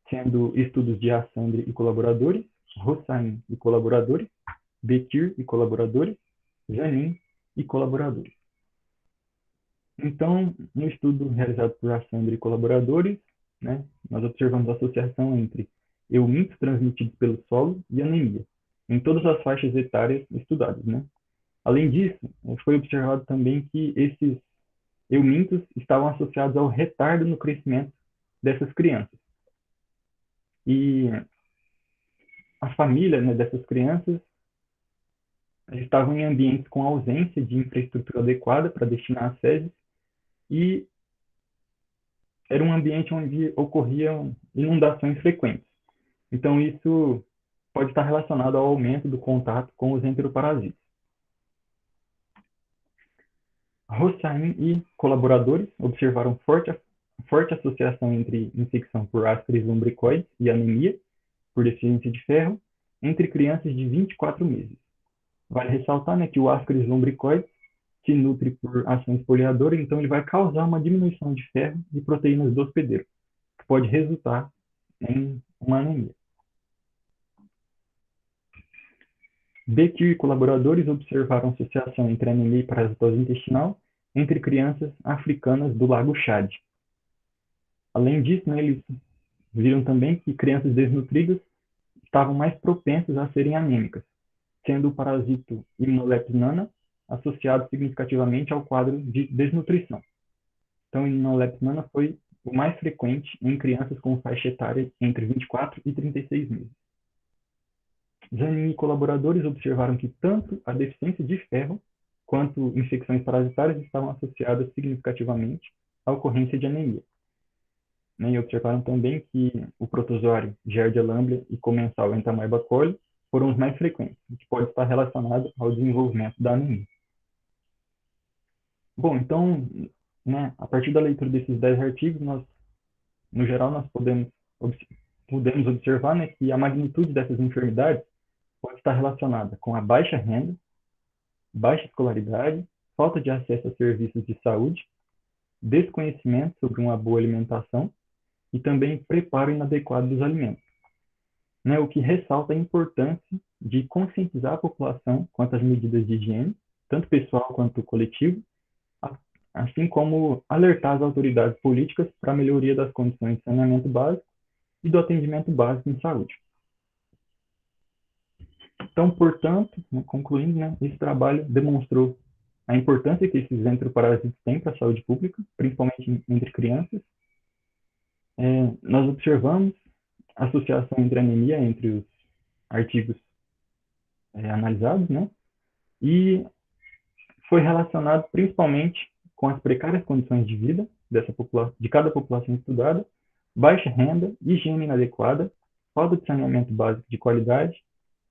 sendo estudos de Assandre e colaboradores, Hossain e colaboradores, Bekir e colaboradores, Janin e colaboradores. Então, no estudo realizado por Assandre e colaboradores, né, nós observamos a associação entre eumintos transmitidos pelo solo e anemia, em todas as faixas etárias estudadas, né? Além disso, foi observado também que esses eumintos estavam associados ao retardo no crescimento dessas crianças. E a família, né, dessas crianças estavam em ambientes com ausência de infraestrutura adequada para destinar as fezes e era um ambiente onde ocorriam inundações frequentes. Então, isso pode estar relacionado ao aumento do contato com os enteroparasitas. Hossain e colaboradores observaram forte associação entre infecção por Ascaris lumbricoides e anemia, por deficiência de ferro, entre crianças de 24 meses. Vale ressaltar, né, que o Ascaris lumbricoides se nutre por ação esfoliadora, então ele vai causar uma diminuição de ferro e proteínas do hospedeiro, que pode resultar em uma anemia. Bekir e colaboradores observaram associação entre anemia e parasitose intestinal entre crianças africanas do Lago Chad. Além disso, né, eles viram também que crianças desnutridas estavam mais propensas a serem anêmicas, sendo o parasito Immunolepis nana associado significativamente ao quadro de desnutrição. Então, Immunolepis nana foi o mais frequente em crianças com faixa etária entre 24 e 36 meses. Janin e colaboradores observaram que tanto a deficiência de ferro quanto infecções parasitárias estavam associadas significativamente à ocorrência de anemia. E observaram também que o protozoário Giardia lamblia e comensal Entamoeba coli foram os mais frequentes, o que pode estar relacionado ao desenvolvimento da anemia. Bom, então, né, a partir da leitura desses 10 artigos, no geral, nós podemos observar, né, que a magnitude dessas enfermidades pode estar relacionada com a baixa renda, baixa escolaridade, falta de acesso a serviços de saúde, desconhecimento sobre uma boa alimentação e também preparo inadequado dos alimentos, né, o que ressalta a importância de conscientizar a população quanto às medidas de higiene, tanto pessoal quanto coletivo, assim como alertar as autoridades políticas para a melhoria das condições de saneamento básico e do atendimento básico em saúde. Então, portanto, né, concluindo, né, esse trabalho demonstrou a importância que esses enteroparasitas têm para a saúde pública, principalmente entre crianças. Nós observamos a associação entre anemia entre os artigos analisados, né, e foi relacionado principalmente com as precárias condições de vida de cada população estudada, baixa renda, higiene inadequada, falta de saneamento básico de qualidade,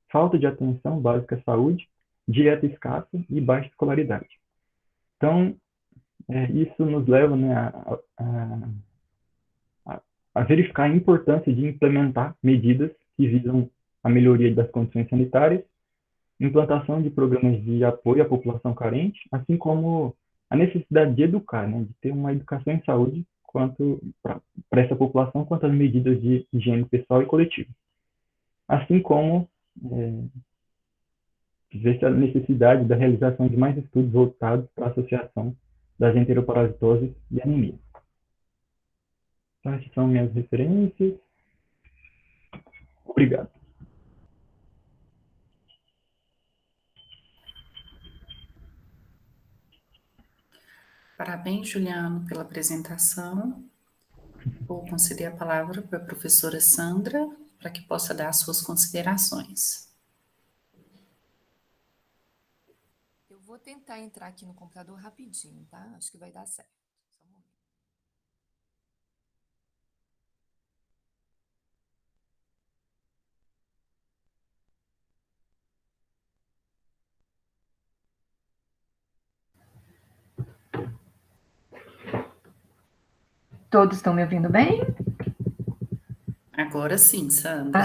falta de atenção básica à saúde, dieta escassa e baixa escolaridade. Então, isso nos leva, né, a verificar a importância de implementar medidas que visam a melhoria das condições sanitárias, implantação de programas de apoio à população carente, assim como a necessidade de educar, né, de ter uma educação em saúde para essa população quanto às medidas de higiene pessoal e coletiva. Assim como ver-se a necessidade da realização de mais estudos voltados para a associação das enteroparasitoses e anemia. Então, essas são minhas referências. Obrigado. Parabéns, Juliano, pela apresentação. Vou conceder a palavra para a professora Sandra, para que possa dar as suas considerações. Eu vou tentar entrar aqui no computador rapidinho, tá? Acho que vai dar certo. Só um momento. Todos estão me ouvindo bem? Agora sim, Sandra.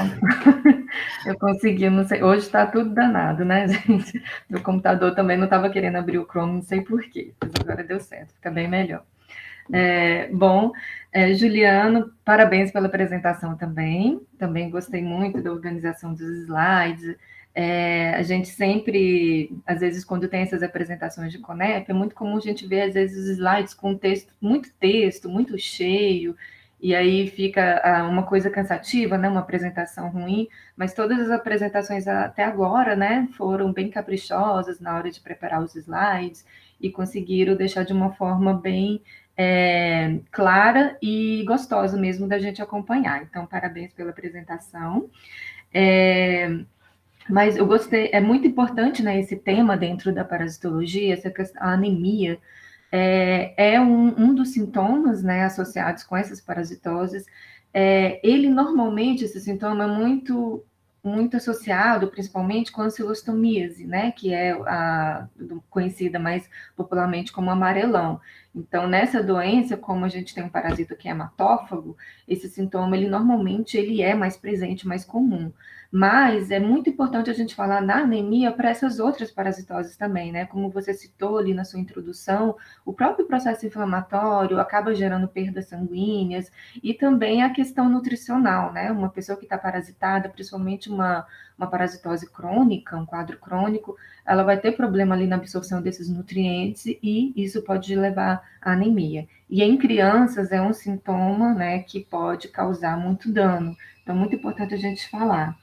Eu consegui, não sei. Hoje está tudo danado, né, gente? Meu computador também não estava querendo abrir o Chrome, não sei porquê, mas agora deu certo, fica bem melhor. Bom, Juliano, parabéns pela apresentação também. Também gostei muito da organização dos slides. A gente sempre, às vezes, quando tem essas apresentações de Conep, é muito comum a gente ver, às vezes, os slides com texto, muito cheio, e aí fica uma coisa cansativa, né? Uma apresentação ruim, mas todas as apresentações até agora, né, foram bem caprichosas na hora de preparar os slides e conseguiram deixar de uma forma bem clara e gostosa mesmo da gente acompanhar. Então, parabéns pela apresentação. Mas eu gostei, é muito importante, né, esse tema dentro da parasitologia, essa questão, a anemia, é um dos sintomas, né, associados com essas parasitoses. Ele, normalmente, esse sintoma é muito associado, principalmente, com a ancilostomíase, né, que é conhecida mais popularmente como amarelão. Então, nessa doença, como a gente tem um parasita que é hematófago, esse sintoma, normalmente, ele é mais presente, mais comum. Mas é muito importante a gente falar na anemia para essas outras parasitoses também, né? Como você citou ali na sua introdução, o próprio processo inflamatório acaba gerando perdas sanguíneas e também a questão nutricional, né? Uma pessoa que está parasitada, principalmente uma parasitose crônica, um quadro crônico, ela vai ter problema ali na absorção desses nutrientes e isso pode levar à anemia. E em crianças é um sintoma, né, que pode causar muito dano. Então, muito importante a gente falar.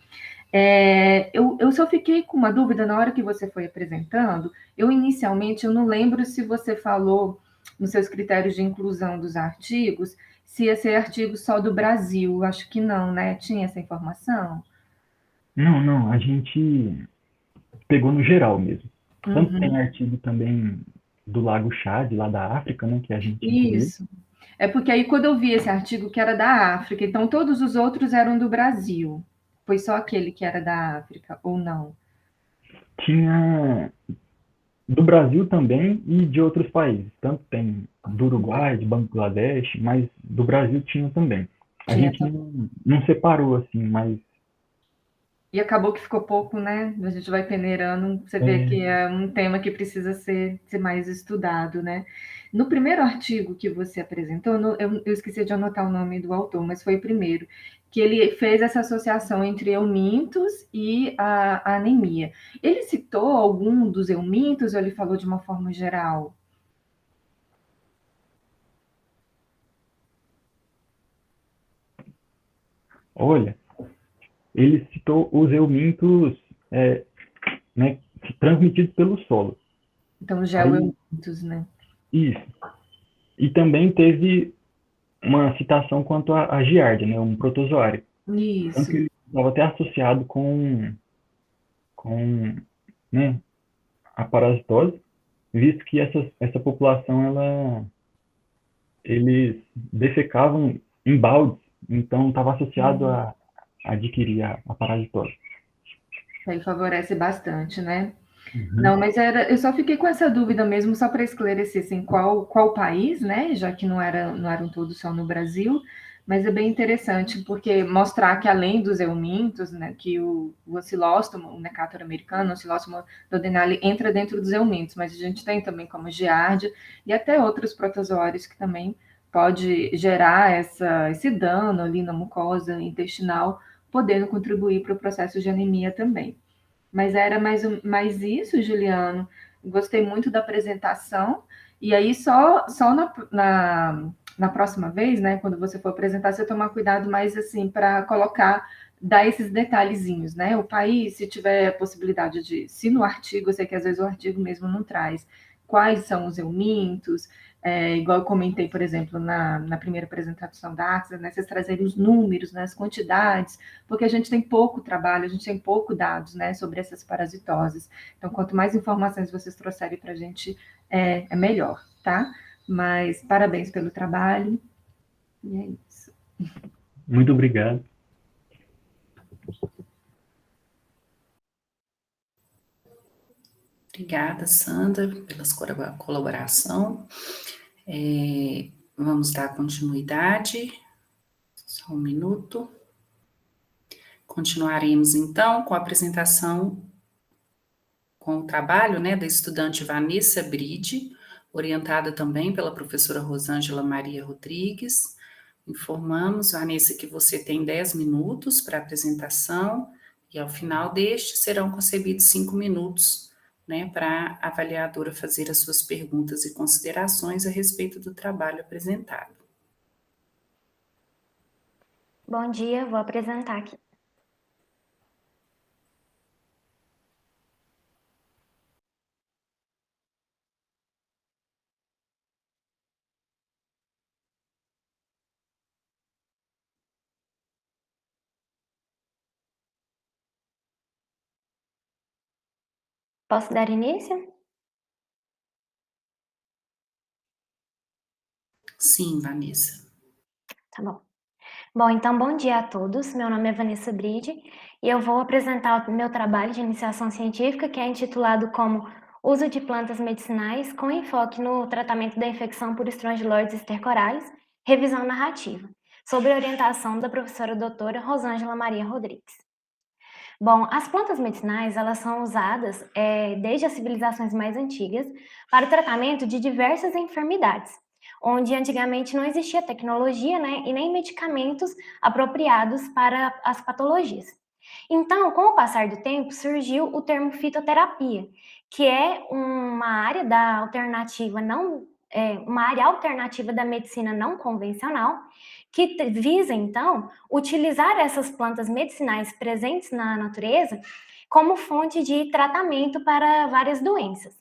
Eu só fiquei com uma dúvida na hora que você foi apresentando. Inicialmente, eu não lembro se você falou nos seus critérios de inclusão dos artigos, se ia ser artigo só do Brasil. Acho que não, né? Tinha essa informação? Não, a gente pegou no geral mesmo. Tanto tem Uhum. artigo também do Lago Chad, lá da África, né, que a gente incluiu. Isso. É porque aí quando eu vi esse artigo que era da África, então todos os outros eram do Brasil. Foi só aquele que era da África, ou não? Tinha do Brasil também e de outros países. Tanto tem do Uruguai, de Bangladesh, mas do Brasil tinha também. A Tinha. gente não separou assim, mas E acabou que ficou pouco, né? A gente vai peneirando, você vê que é um tema que precisa ser mais estudado, né? No primeiro artigo que você apresentou, eu esqueci de anotar o nome do autor, mas foi o primeiro, que ele fez essa associação entre eumintos e a anemia. Ele citou algum dos eumintos ou ele falou de uma forma geral? olha, ele citou os eumintos, né, transmitidos pelo solo. Então, já é o Aí, eumintos, né? isso. E também teve uma citação quanto à giardia, né, um protozoário. Tanto que Isso. ele estava até associado né, a parasitose, visto que essa população, eles defecavam em baldes, então estava associado a adquirir a parasitose. Aí favorece bastante, né? Uhum. Não, mas eu só fiquei com essa dúvida mesmo, só para esclarecer assim, qual país, né? Já que não eram todos só no Brasil, mas é bem interessante, porque mostrar que além dos eumintos, né, que o Oscilóstomo, o Necator americano, o Oscilóstomo duodenale entra dentro dos eumintos, mas a gente tem também como giardia e até outros protozoários que também pode gerar esse dano ali na mucosa intestinal, podendo contribuir para o processo de anemia também. Mas era mais isso, Juliano. Gostei muito da apresentação. E aí, só na próxima vez, né, quando você for apresentar, você tomar cuidado mais assim para dar esses detalhezinhos, né? O país, se tiver a possibilidade se no artigo, eu sei que às vezes o artigo mesmo não traz, quais são os eumintos, igual eu comentei, por exemplo, na primeira apresentação da AXA, né, vocês trazerem os números, né, as quantidades, porque a gente tem pouco trabalho, a gente tem pouco dados, né, sobre essas parasitoses. Então, quanto mais informações vocês trouxerem para a gente, é melhor, tá? Mas parabéns pelo trabalho, e é isso. Muito obrigado. Obrigada, Sandra, pela colaboração. Vamos dar continuidade. Só um minuto. Continuaremos, então, com a apresentação, com o trabalho, né, da estudante Vanessa Bride, orientada também pela professora Rosângela Maria Rodrigues. Informamos, Vanessa, que você tem 10 minutos para a apresentação e, ao final deste, serão concebidos 5 minutos, né, para a avaliadora fazer as suas perguntas e considerações a respeito do trabalho apresentado. Bom dia, vou apresentar aqui. Posso dar início? Sim, Vanessa. Tá bom. Bom, então, bom dia a todos. Meu nome é Vanessa Bride e eu vou apresentar o meu trabalho de iniciação científica, que é intitulado como Uso de plantas medicinais com enfoque no tratamento da infecção por estrongiloides estercoralis, revisão narrativa, sob a orientação da professora doutora Rosângela Maria Rodrigues. Bom, as plantas medicinais, elas são usadas desde as civilizações mais antigas para o tratamento de diversas enfermidades, onde antigamente não existia tecnologia, né, e nem medicamentos apropriados para as patologias. Então, com o passar do tempo, surgiu o termo fitoterapia, que é uma área uma área alternativa da medicina não convencional, que visa, então, utilizar essas plantas medicinais presentes na natureza como fonte de tratamento para várias doenças.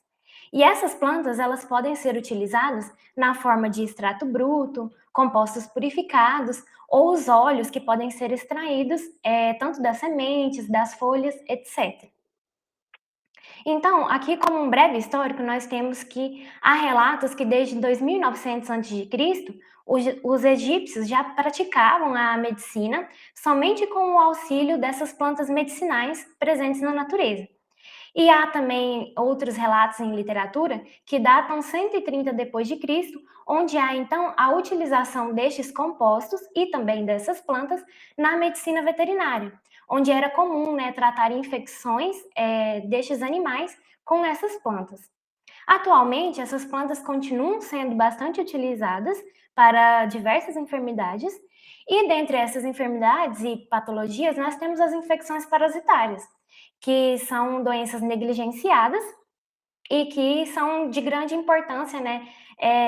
E essas plantas, elas podem ser utilizadas na forma de extrato bruto, compostos purificados, ou os óleos que podem ser extraídos tanto das sementes, das folhas, etc. Então, aqui como um breve histórico, nós temos que há relatos que desde 2900 a.C., os egípcios já praticavam a medicina somente com o auxílio dessas plantas medicinais presentes na natureza. E há também outros relatos em literatura que datam 130 depois de Cristo, onde há então a utilização destes compostos e também dessas plantas na medicina veterinária, onde era comum, né, tratar infecções destes animais com essas plantas. Atualmente, essas plantas continuam sendo bastante utilizadas para diversas enfermidades, e dentre essas enfermidades e patologias, nós temos as infecções parasitárias, que são doenças negligenciadas e que são de grande importância, né?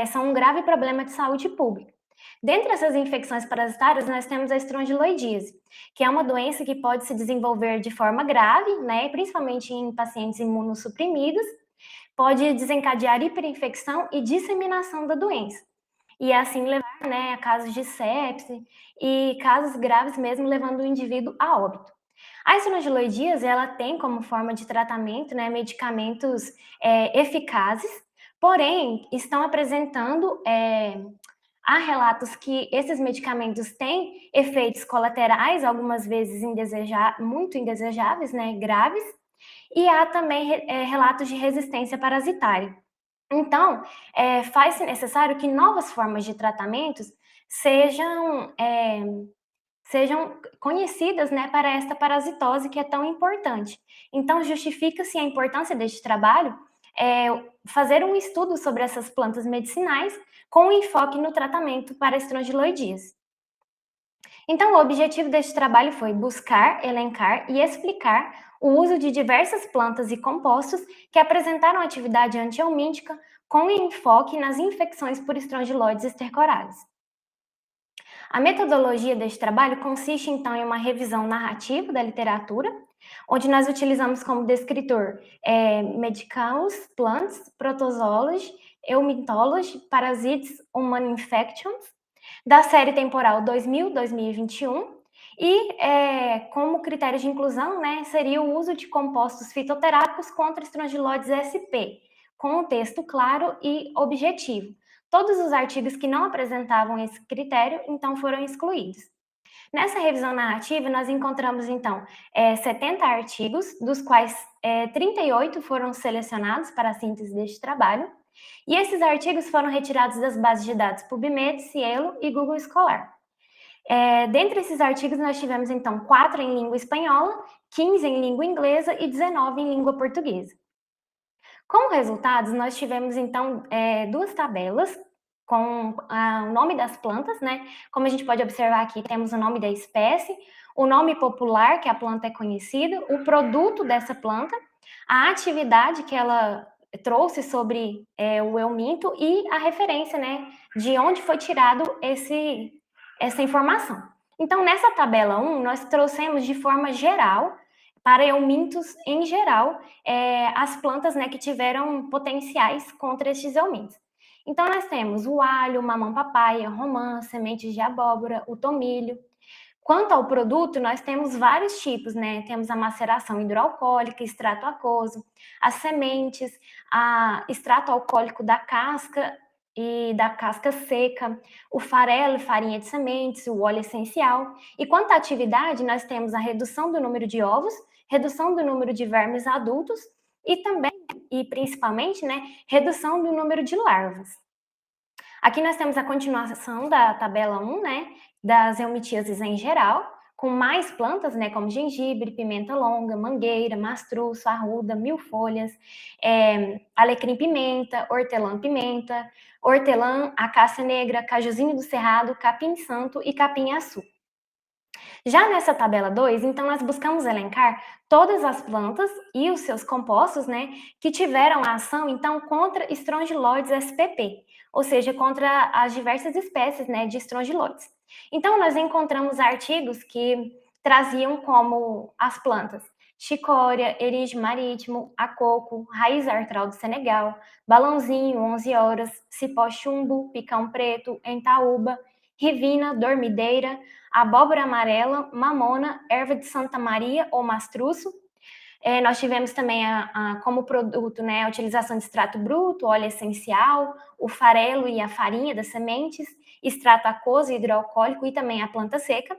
São um grave problema de saúde pública. Dentre essas infecções parasitárias, nós temos a estrongiloidíase, que é uma doença que pode se desenvolver de forma grave, né, principalmente em pacientes imunossuprimidos, pode desencadear hiperinfecção e disseminação da doença, e assim levar, né, a casos de sepse e casos graves mesmo, levando o indivíduo a óbito. A estrongiloidíase, ela tem como forma de tratamento, né, medicamentos eficazes, porém, estão apresentando há relatos que esses medicamentos têm efeitos colaterais, algumas vezes muito indesejáveis, né, graves, e há também relatos de resistência parasitária. Então, faz-se necessário que novas formas de tratamentos sejam conhecidas, né, para esta parasitose que é tão importante. Então, justifica-se a importância deste trabalho fazer um estudo sobre essas plantas medicinais com enfoque no tratamento para estrongiloidíase. Então, o objetivo deste trabalho foi buscar, elencar e explicar o uso de diversas plantas e compostos que apresentaram atividade antihelmíntica com enfoque nas infecções por estrongiloides estercoralis. A metodologia deste trabalho consiste, então, em uma revisão narrativa da literatura, onde nós utilizamos como descritor Medicals, Plants, Protozoology, Eumitology, Parasites, Human Infections, da série temporal 2000-2021, e como critério de inclusão, né, seria o uso de compostos fitoterápicos contra estrongiloides SP, com um texto claro e objetivo. Todos os artigos que não apresentavam esse critério, então, foram excluídos. Nessa revisão narrativa, nós encontramos, então, 70 artigos, dos quais 38 foram selecionados para a síntese deste trabalho, e esses artigos foram retirados das bases de dados PubMed, Cielo e Google Scholar. Dentre esses artigos, nós tivemos, então, 4 em língua espanhola, 15 em língua inglesa e 19 em língua portuguesa. Como resultados, nós tivemos, então, 2 tabelas com o nome das plantas, né? Como a gente pode observar aqui, temos o nome da espécie, o nome popular que a planta é conhecida, o produto dessa planta, a atividade que ela trouxe sobre o euminto e a referência, né, de onde foi tirado essa informação. Então, nessa tabela 1, nós trouxemos de forma geral, para eumintos em geral, as plantas, né, que tiveram potenciais contra estes eumintos. Então, nós temos o alho, mamão-papaya, romã, sementes de abóbora, o tomilho. Quanto ao produto, nós temos vários tipos, né? Temos a maceração hidroalcoólica, extrato aquoso, as sementes, extrato alcoólico da casca e da casca seca, o farelo, farinha de sementes, o óleo essencial. E quanto à atividade, nós temos a redução do número de ovos, redução do número de vermes adultos e também, e principalmente, né, redução do número de larvas. Aqui nós temos a continuação da tabela 1, né, das eumitíases em geral, com mais plantas, né, como gengibre, pimenta longa, mangueira, mastruço, arruda, mil-folhas, alecrim-pimenta, hortelã-pimenta, hortelã, acácia negra, cajuzinho do cerrado, capim-santo e capim-açu. Já nessa tabela 2, então, nós buscamos elencar todas as plantas e os seus compostos, né, que tiveram a ação, então, contra estrongiloides spp, ou seja, contra as diversas espécies, né, de estrongiloides. Então, nós encontramos artigos que traziam como as plantas chicória, erige marítimo, acoco, raiz artral do Senegal, balãozinho, 11 horas, cipó chumbo, picão preto, entaúba, rivina, dormideira, abóbora amarela, mamona, erva de Santa Maria ou mastruço. Nós tivemos também como produto, né, a utilização de extrato bruto, óleo essencial, o farelo e a farinha das sementes, extrato aquoso e hidroalcoólico e também a planta seca.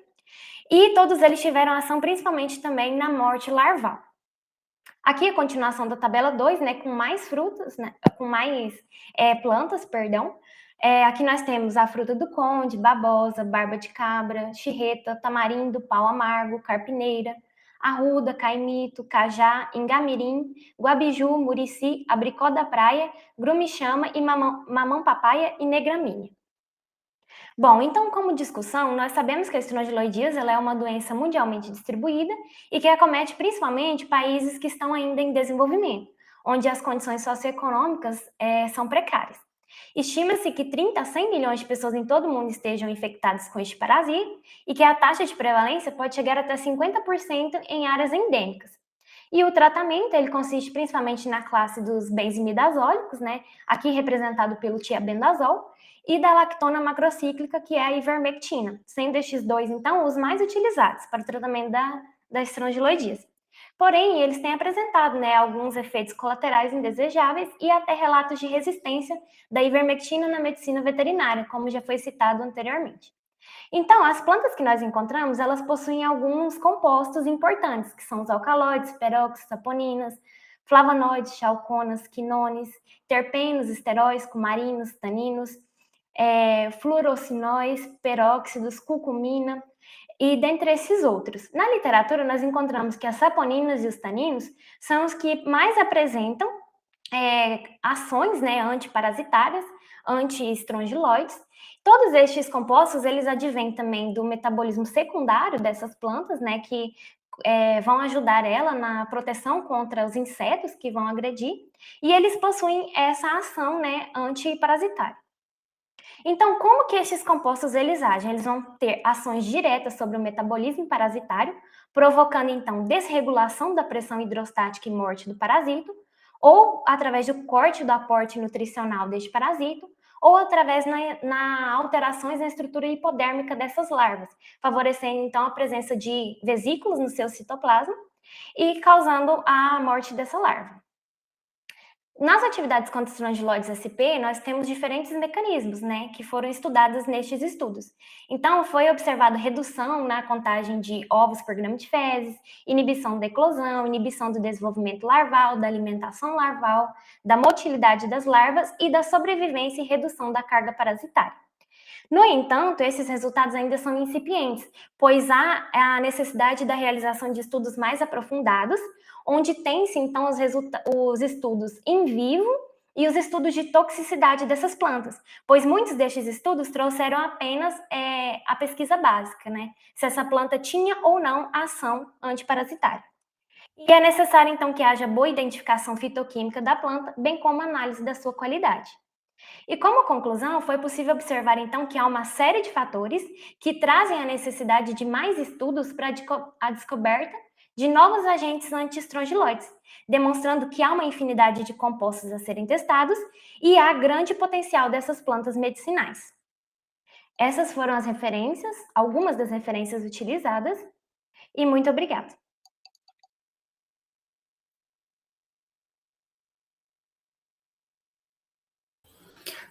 E todos eles tiveram ação principalmente também na morte larval. Aqui a continuação da tabela 2, né, com mais frutas, né, com mais plantas, perdão. Aqui nós temos a fruta do conde, babosa, barba de cabra, chirreta, tamarindo, pau amargo, carpineira, arruda, caimito, cajá, ingamirim, guabiju, murici, abricó da praia, grumichama e mamão-papaya e negramínea. Bom, então, como discussão, nós sabemos que a estrongiloidíase ela é uma doença mundialmente distribuída e que acomete principalmente países que estão ainda em desenvolvimento, onde as condições socioeconômicas são precárias. Estima-se que 30 a 100 milhões de pessoas em todo o mundo estejam infectadas com este parasita e que a taxa de prevalência pode chegar até 50% em áreas endêmicas. E o tratamento, ele consiste principalmente na classe dos benzimidazólicos, né, aqui representado pelo tiabendazol, e da lactona macrocíclica, que é a ivermectina, sendo estes dois, então, os mais utilizados para o tratamento da estrongiloidíase. Porém, eles têm apresentado, né, alguns efeitos colaterais indesejáveis e até relatos de resistência da ivermectina na medicina veterinária, como já foi citado anteriormente. Então, as plantas que nós encontramos, elas possuem alguns compostos importantes, que são os alcaloides, peróxidos, saponinas, flavonoides, chalconas, quinones, terpenos, esteróis, cumarinos, taninos, fluorocinóis, peróxidos, curcumina, e dentre esses outros. Na literatura, nós encontramos que as saponinas e os taninos são os que mais apresentam ações, né, antiparasitárias, anti-estrongiloides. Todos estes compostos, eles advêm também do metabolismo secundário dessas plantas, né, que vão ajudar ela na proteção contra os insetos que vão agredir, e eles possuem essa ação, né, antiparasitária. Então, como que esses compostos eles agem? Eles vão ter ações diretas sobre o metabolismo parasitário, provocando, então, desregulação da pressão hidrostática e morte do parasito, ou através do corte do aporte nutricional deste parasito, ou através na alterações na estrutura hipodérmica dessas larvas, favorecendo então a presença de vesículos no seu citoplasma e causando a morte dessa larva. Nas atividades contra estrongiloides SP, nós temos diferentes mecanismos, né, que foram estudados nestes estudos. Então, foi observada redução na contagem de ovos por grama de fezes, inibição da eclosão, inibição do desenvolvimento larval, da alimentação larval, da motilidade das larvas e da sobrevivência e redução da carga parasitária. No entanto, esses resultados ainda são incipientes, pois há a necessidade da realização de estudos mais aprofundados, onde tem-se, então, os estudos em vivo e os estudos de toxicidade dessas plantas, pois muitos destes estudos trouxeram apenas a pesquisa básica, né? Se essa planta tinha ou não ação antiparasitária. E é necessário, então, que haja boa identificação fitoquímica da planta, bem como análise da sua qualidade. E como conclusão, foi possível observar então que há uma série de fatores que trazem a necessidade de mais estudos para a descoberta de novos agentes anti-estrongiloides, demonstrando que há uma infinidade de compostos a serem testados e há grande potencial dessas plantas medicinais. Essas foram as referências, algumas das referências utilizadas, e muito obrigada.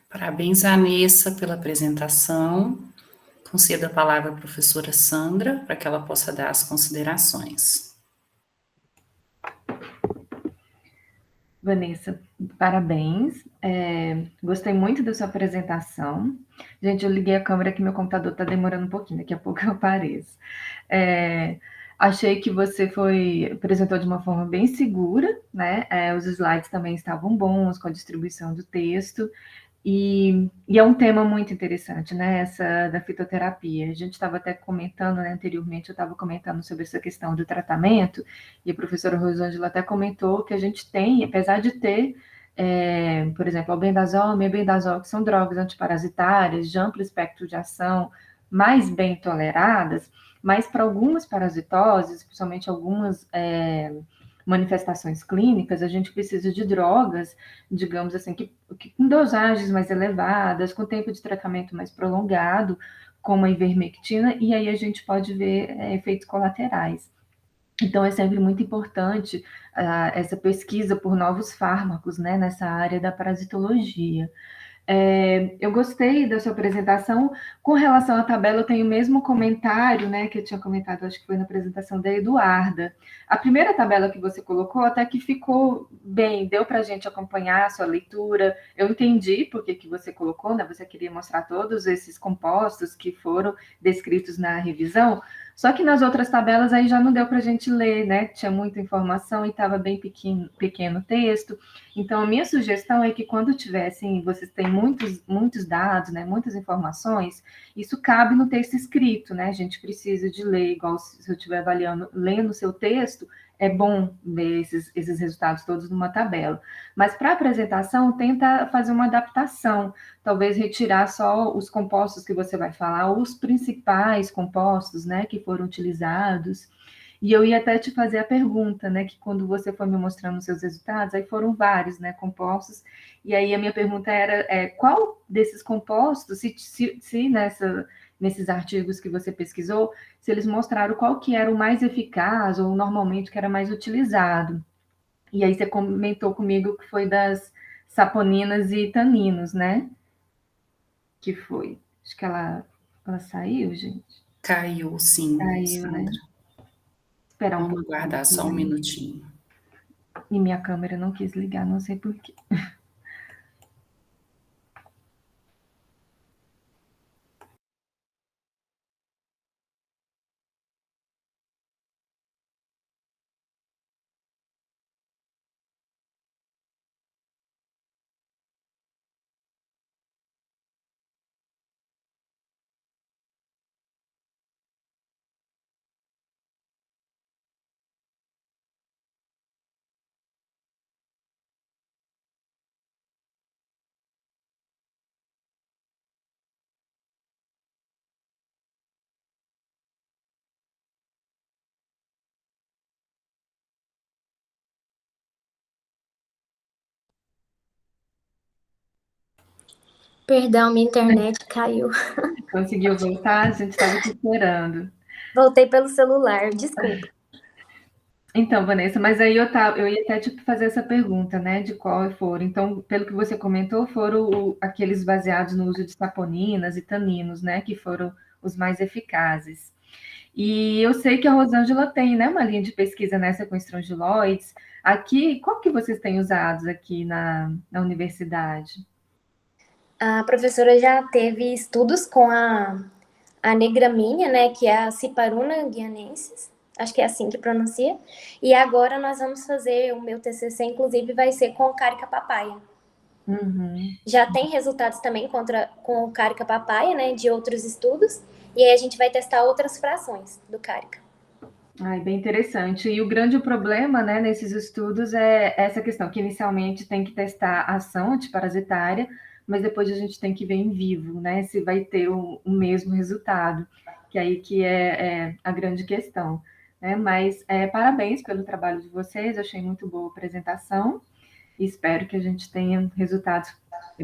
Parabéns, Vanessa, pela apresentação. Concedo a palavra à professora Sandra, para que ela possa dar as considerações. Vanessa, parabéns. Gostei muito da sua apresentação. Gente, eu liguei a câmera que meu computador está demorando um pouquinho, daqui a pouco eu apareço. Achei que você apresentou de uma forma bem segura, né? Os slides também estavam bons, com a distribuição do texto. E é um tema muito interessante, né? Essa da fitoterapia. A gente estava até comentando, né, anteriormente, eu estava comentando sobre essa questão do tratamento, e a professora Rosângela até comentou que a gente tem, apesar de ter, por exemplo, albendazol, mebendazol, que são drogas antiparasitárias, de amplo espectro de ação, mais bem toleradas, mas para algumas parasitoses, principalmente algumas manifestações clínicas, a gente precisa de drogas, digamos assim, que com dosagens mais elevadas, com tempo de tratamento mais prolongado, como a ivermectina, e aí a gente pode ver efeitos colaterais. Então, é sempre muito importante essa pesquisa por novos fármacos, né, nessa área da parasitologia. Eu gostei da sua apresentação. Com relação à tabela, eu tenho o mesmo comentário, né, que eu tinha comentado, acho que foi na apresentação da Eduarda. A primeira tabela que você colocou até que ficou bem, deu para a gente acompanhar a sua leitura. Eu entendi por que você colocou, né? Você queria mostrar todos esses compostos que foram descritos na revisão, só que nas outras tabelas aí já não deu para a gente ler, né? Tinha muita informação e estava bem pequeno o texto. Então, a minha sugestão é que quando tivessem, vocês têm muitos dados, né, muitas informações, isso cabe no texto escrito, né? A gente precisa de ler, igual se eu estiver avaliando, lendo o seu texto, é bom ver esses resultados todos numa tabela. Mas para a apresentação, tenta fazer uma adaptação, talvez retirar só os compostos que você vai falar, os principais compostos, né, que foram utilizados. E eu ia até te fazer a pergunta, né, que quando você foi me mostrando os seus resultados, aí foram vários, né, compostos, e aí a minha pergunta era, qual desses compostos, se nesses artigos que você pesquisou, se eles mostraram qual que era o mais eficaz, ou normalmente que era mais utilizado. E aí você comentou comigo que foi das saponinas e taninos, né? Que foi. Acho que ela saiu, gente. Caiu, sim, Caiu, Sandra. né? Esperar um Vamos pouco. aguardar só um minutinho. E minha câmera não quis ligar, não sei por quê. Perdão, minha internet caiu. Conseguiu voltar? A gente estava te esperando. Voltei pelo celular, desculpa. Então, Vanessa, mas aí eu ia até te fazer essa pergunta, né, de qual foram. Então, pelo que você comentou, foram aqueles baseados no uso de saponinas e taninos, né, que foram os mais eficazes. E eu sei que a Rosângela tem, né, uma linha de pesquisa nessa com estrongiloides. Aqui, qual que vocês têm usado aqui na universidade? A professora já teve estudos com a negramínea, né, que é a Ciparuna guianensis, acho que é assim que pronuncia, e agora nós vamos fazer, o meu TCC, inclusive, vai ser com cárica papaya. Uhum. Já tem resultados também com o cárica papaya, né, de outros estudos, e aí a gente vai testar outras frações do cárica. Ai, bem interessante. E o grande problema, né, nesses estudos é essa questão, que inicialmente tem que testar a ação antiparasitária, mas depois a gente tem que ver em vivo, né, se vai ter o mesmo resultado, que aí que é a grande questão, né? Mas parabéns pelo trabalho de vocês, achei muito boa a apresentação e espero que a gente tenha resultados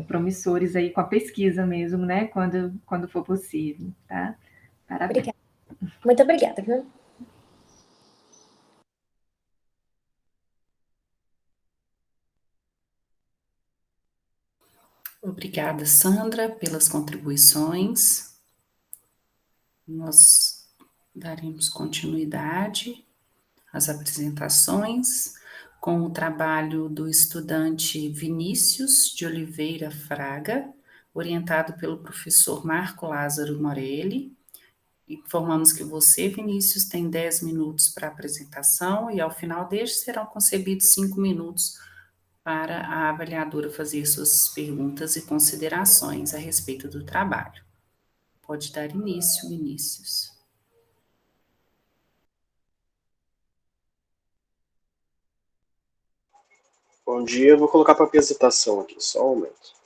promissores aí com a pesquisa mesmo, né, quando for possível, tá? Parabéns. Obrigada. Muito obrigada, viu? Obrigada, Sandra, pelas contribuições. Nós daremos continuidade às apresentações com o trabalho do estudante Vinícius de Oliveira Fraga, orientado pelo professor Marco Lázaro Morelli. Informamos que você, Vinícius, tem 10 minutos para a apresentação e, ao final deste, serão concebidos 5 minutos para a avaliadora fazer suas perguntas e considerações a respeito do trabalho. Pode dar início, Vinícius. Bom dia, eu vou colocar para apresentação aqui, só um momento.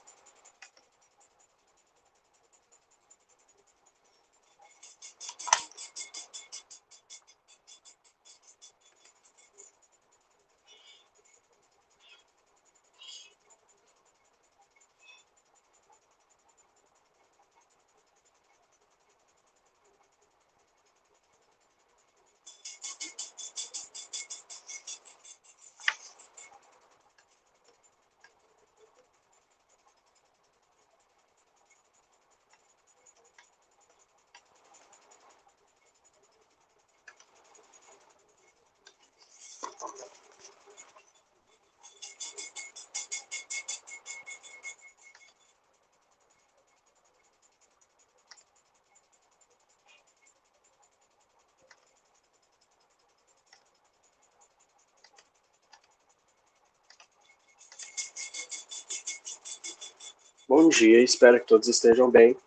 Bom dia, espero que todos estejam bem.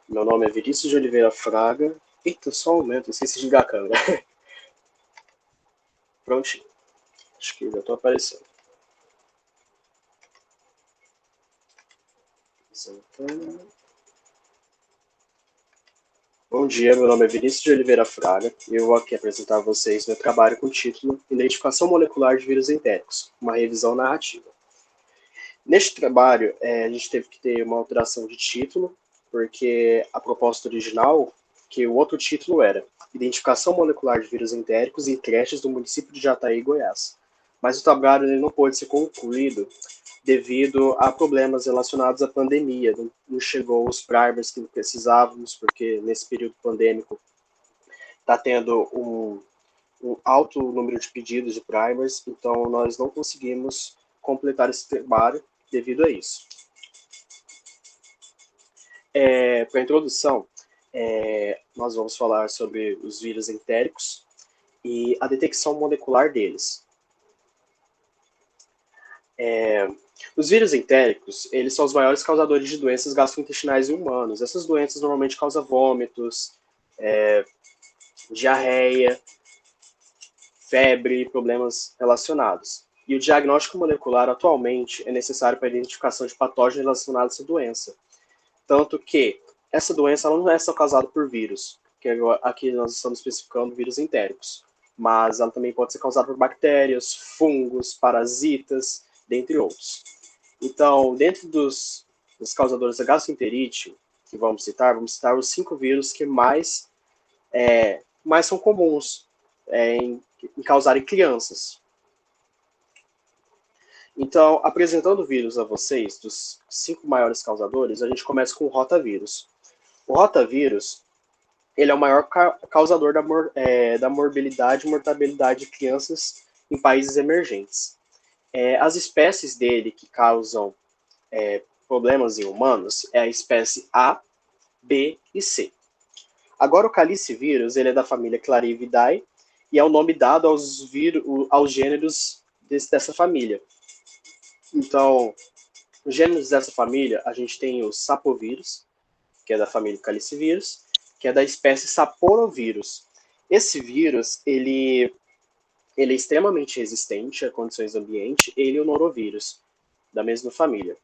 Meu nome é Vinícius de Oliveira Fraga. Eita, só um momento, esqueci de ligar a câmera. Prontinho. Acho que já estou aparecendo. Bom dia, meu nome é Vinícius de Oliveira Fraga e eu vou aqui apresentar a vocês meu trabalho com o título Identificação Molecular de Vírus Entéricos, uma revisão narrativa. Neste trabalho, a gente teve que ter uma alteração de título, porque a proposta original, que o outro título era Identificação Molecular de Vírus Entéricos em creches do município de Jataí, Goiás. Mas o trabalho ele não pôde ser concluído devido a problemas relacionados à pandemia. Não chegou os primers que precisávamos, porque nesse período pandêmico está tendo um alto número de pedidos de primers, então nós não conseguimos completar esse trabalho devido a isso. Para a introdução, nós vamos falar sobre os vírus entéricos e a detecção molecular deles. Os vírus entéricos, eles são os maiores causadores de doenças gastrointestinais em humanos. Essas doenças normalmente causam vômitos, diarreia, febre e problemas relacionados. E o diagnóstico molecular atualmente é necessário para a identificação de patógenos relacionados a essa doença. Tanto que essa doença ela não é só causada por vírus, que aqui nós estamos especificando vírus entéricos, mas ela também pode ser causada por bactérias, fungos, parasitas, dentre outros. Então, dentro dos dos causadores da gastroenterite, que vamos citar os 5 vírus que mais são comuns em causarem crianças. Então, apresentando o vírus a vocês, dos 5 maiores causadores, a gente começa com o rotavírus. O rotavírus, ele é o maior causador da morbilidade e mortalidade de crianças em países emergentes. As espécies dele que causam problemas em humanos é a espécie A, B e C. Agora, o calicivírus, ele é da família Clarividae e é o nome dado aos gêneros dessa família. Então, os gêneros dessa família, a gente tem o sapovírus, que é da família calicivírus, que é da espécie saporovírus. Esse vírus, ele é extremamente resistente a condições do ambiente, ele e o norovírus, da mesma família.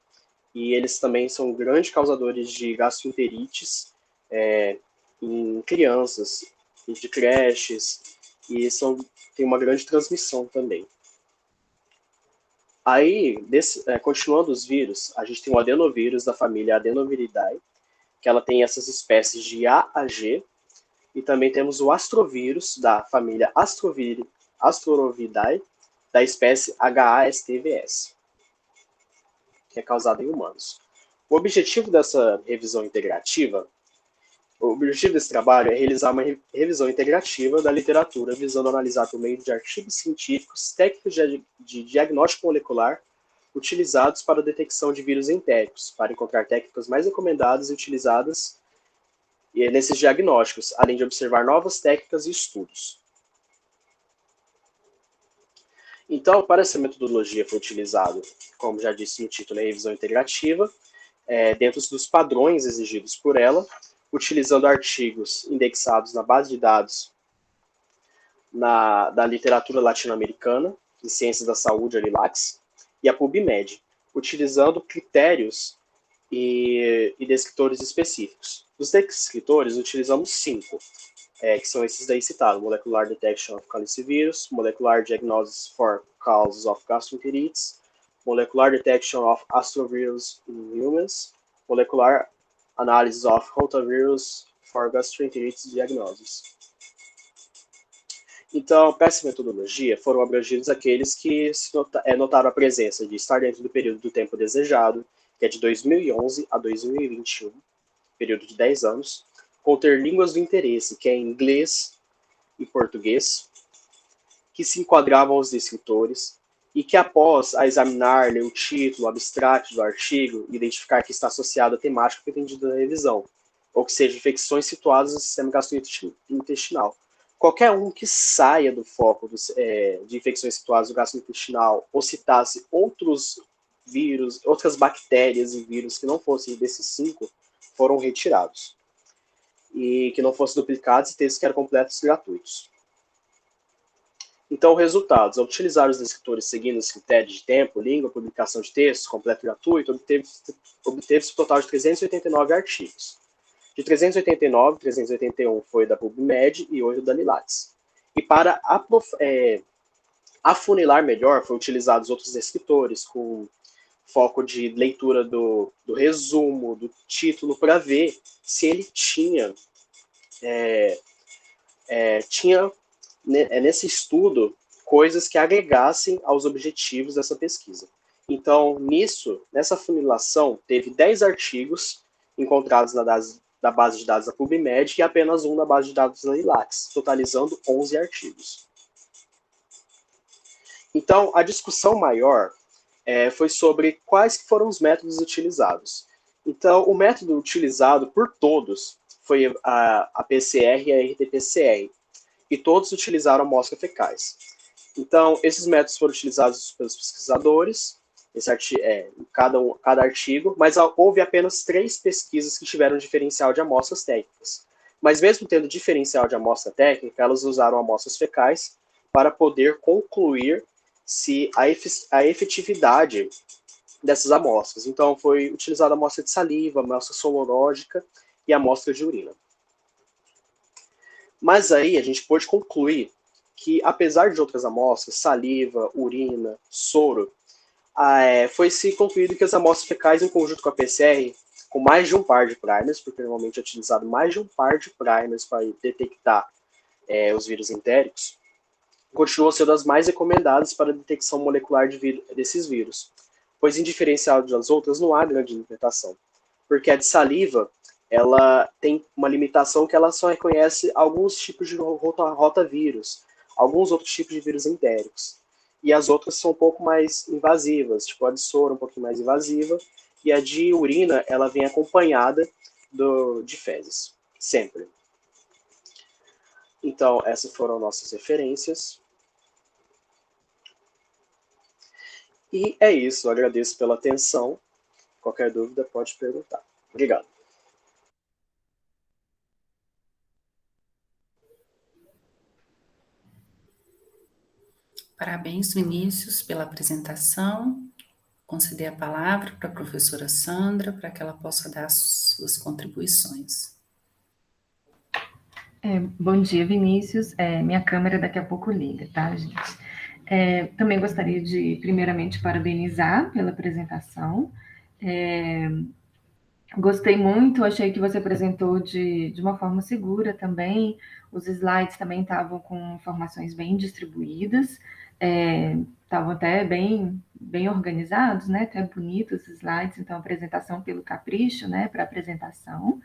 E eles também são grandes causadores de gastroenterites em crianças, de creches, e tem uma grande transmissão também. Aí, continuando os vírus, a gente tem o adenovírus da família Adenoviridae, que ela tem essas espécies de A a G, e também temos o astrovírus da família Astrorovidae, da espécie HASTVS, que é causado em humanos. O objetivo dessa revisão integrativa, o objetivo desse trabalho é realizar uma revisão integrativa da literatura, visando analisar por meio de artigos científicos técnicas de diagnóstico molecular utilizados para a detecção de vírus entéricos, para encontrar técnicas mais recomendadas e utilizadas nesses diagnósticos, além de observar novas técnicas e estudos. Então, para essa metodologia foi utilizado, como já disse no título, a revisão integrativa, dentro dos padrões exigidos por ela, utilizando artigos indexados na base de dados da literatura latino-americana, em Ciências da Saúde, a LILACS, e a PubMed, utilizando critérios e descritores específicos. Dos descritores, utilizamos 5, que são esses daí citados: Molecular Detection of Calicivírus, Molecular Diagnosis for Causes of Gastroenteritis, Molecular Detection of Astrovirus in Humans, Molecular Analysis of Rotavirus for Gastroenteritis Diagnosis. Então, para essa metodologia, foram abrangidos aqueles que notaram a presença de estar dentro do período do tempo desejado, que é de 2011 a 2021, período de 10 anos, conter línguas do interesse, que é inglês e português, que se enquadravam aos descritores, e que após a examinar, ler o título, o abstract do artigo, identificar que está associado à temática pretendida da revisão, ou que seja, infecções situadas no sistema gastrointestinal. Qualquer um que saia do foco de infecções situadas no gastrointestinal, ou citasse outros vírus, outras bactérias e vírus que não fossem desses 5, foram retirados. E que não fossem duplicados e textos que eram completos e gratuitos. Então, resultados: ao utilizar os descritores seguindo os critérios de tempo, língua, publicação de textos, completo e gratuito, obteve-se um total de 389 artigos. De 389, 381 foi da PubMed e 8 da LILACS. E para afunilar melhor, foram utilizados outros descritores com foco de leitura do resumo, do título, para ver se ele tinha nesse estudo coisas que agregassem aos objetivos dessa pesquisa. Então, nessa afunilação, teve 10 artigos encontrados na base de dados da PubMed e apenas um na base de dados da LILACS, totalizando 11 artigos. Então, a discussão maior foi sobre quais foram os métodos utilizados. Então, o método utilizado por todos foi a PCR e a RT-PCR, e todos utilizaram amostras fecais. Então, esses métodos foram utilizados pelos pesquisadores, cada artigo, mas houve apenas 3 pesquisas que tiveram diferencial de amostras técnicas. Mas mesmo tendo diferencial de amostra técnica, elas usaram amostras fecais para poder concluir se a efetividade dessas amostras. Então, foi utilizada a amostra de saliva, a amostra sorológica e a amostra de urina. Mas aí a gente pôde concluir que, apesar de outras amostras, saliva, urina, soro, foi-se concluído que as amostras fecais em conjunto com a PCR, com mais de um par de primers, porque normalmente é utilizado mais de um par de primers para detectar os vírus entéricos, continuam sendo as mais recomendadas para a detecção molecular desses vírus, pois em diferencial das outras não há grande limitação, porque a de saliva ela tem uma limitação que ela só reconhece alguns tipos de rotavírus, alguns outros tipos de vírus entéricos, e as outras são um pouco mais invasivas, tipo a de soro um pouquinho mais invasiva, e a de urina ela vem acompanhada de fezes, sempre. Então, essas foram nossas referências. E é isso, eu agradeço pela atenção. Qualquer dúvida pode perguntar. Obrigado. Parabéns, Vinícius, pela apresentação. Conceder a palavra para a professora Sandra, para que ela possa dar as suas contribuições. Bom dia, Vinícius. Minha câmera daqui a pouco liga, tá, gente? Também gostaria de, primeiramente, parabenizar pela apresentação. Gostei muito, achei que você apresentou de uma forma segura também. Os slides também estavam com informações bem distribuídas, estavam até bem organizados, né? Até bonitos os slides, então apresentação pelo capricho, né? Para apresentação.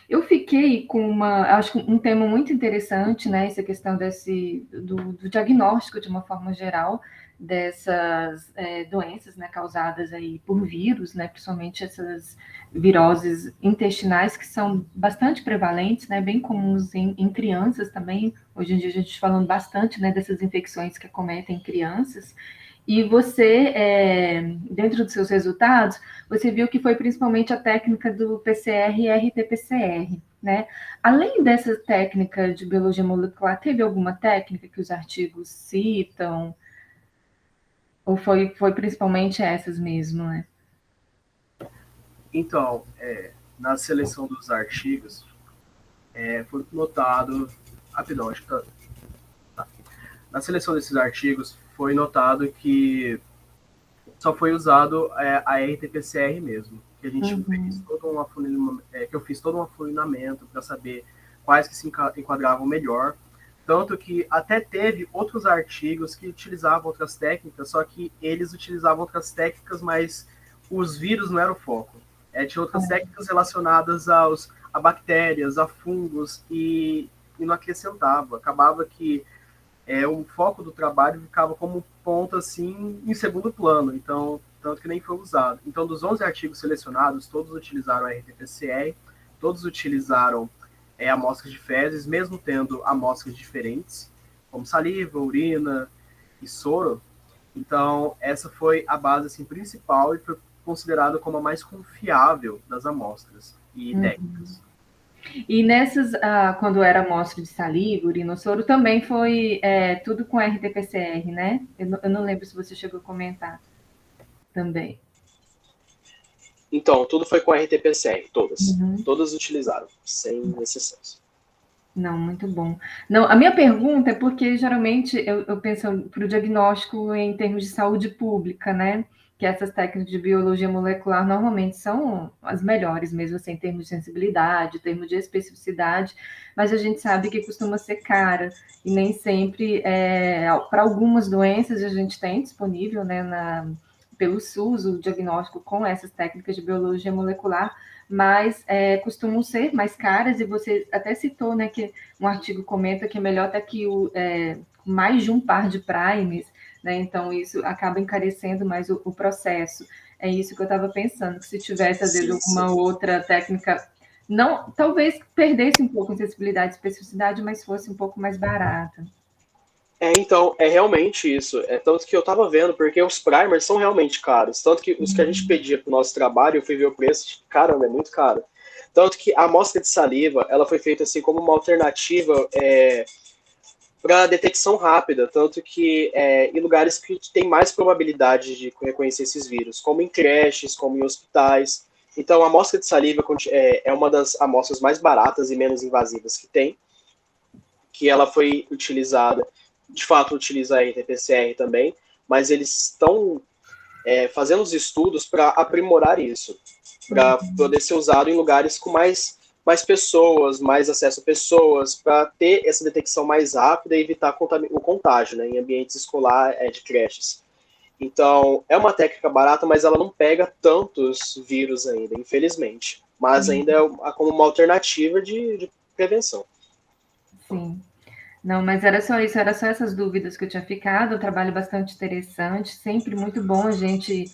Eu fiquei com acho que um tema muito interessante, né? Essa questão do diagnóstico de uma forma geral dessas doenças, né, causadas aí por vírus, né, principalmente essas viroses intestinais que são bastante prevalentes, né, bem comuns em crianças também. Hoje em dia a gente está falando bastante, né, dessas infecções que acometem crianças. E você, dentro dos seus resultados, você viu que foi principalmente a técnica do PCR e RT-PCR, né? Além dessa técnica de biologia molecular, teve alguma técnica que os artigos citam? Ou foi principalmente essas mesmo, né? Então, na seleção dos artigos, foi notado... Rapidão, acho que tá. Na seleção desses artigos, foi notado que só foi usado a RT-PCR mesmo, que a gente fez todo um afunilamento, que eu fiz todo um afunilamento para saber quais que se enquadravam melhor, tanto que até teve outros artigos que utilizavam outras técnicas, só que eles utilizavam outras técnicas, mas os vírus não eram o foco. Tinha outras técnicas relacionadas a bactérias, a fungos, e não acrescentava. Acabava que o foco do trabalho ficava como ponto assim em segundo plano, então tanto que nem foi usado. Então, dos 11 artigos selecionados, todos utilizaram a RT-PCR, todos utilizaram amostras de fezes, mesmo tendo amostras diferentes, como saliva, urina e soro. Então, essa foi a base assim, principal e foi considerada como a mais confiável das amostras e técnicas. E nessas, quando era amostra de saliva, urina, soro, também foi tudo com RT-PCR, né? Eu não lembro se você chegou a comentar também. Então, tudo foi com RT-PCR, todas. Todas utilizaram, sem exceções. Não, muito bom. Não, a minha pergunta é porque, geralmente, eu penso para o diagnóstico em termos de saúde pública, né? Que essas técnicas de biologia molecular normalmente são as melhores, mesmo assim, em termos de sensibilidade, em termos de especificidade, mas a gente sabe que costuma ser cara, e nem sempre, para algumas doenças, a gente tem disponível, né, pelo SUS, o diagnóstico com essas técnicas de biologia molecular, mas costumam ser mais caras, e você até citou, né, que um artigo comenta que é melhor até que mais de um par de primers, né, então isso acaba encarecendo mais o processo. É isso que eu estava pensando, que se tivesse, às vezes, alguma outra técnica, não, talvez perdesse um pouco a sensibilidade e especificidade, mas fosse um pouco mais barata. Então, é realmente isso. Tanto que eu tava vendo, porque os primers são realmente caros. Tanto que os que a gente pedia pro nosso trabalho, eu fui ver o preço, caramba, é muito caro. Tanto que a amostra de saliva, ela foi feita assim como uma alternativa para detecção rápida. Tanto que em lugares que tem mais probabilidade de reconhecer esses vírus, como em creches, como em hospitais. Então, a amostra de saliva é uma das amostras mais baratas e menos invasivas que tem, que ela foi utilizada. De fato, utiliza a RT-PCR também, mas eles estão fazendo os estudos para aprimorar isso, para poder ser usado em lugares com mais pessoas, mais acesso a pessoas, para ter essa detecção mais rápida e evitar o contágio, né, em ambientes escolares, de creches. Então, é uma técnica barata, mas ela não pega tantos vírus ainda, infelizmente. Mas ainda é como uma alternativa de prevenção. Sim. Não, mas era só isso, era só essas dúvidas que eu tinha ficado. Um trabalho bastante interessante, sempre muito bom a gente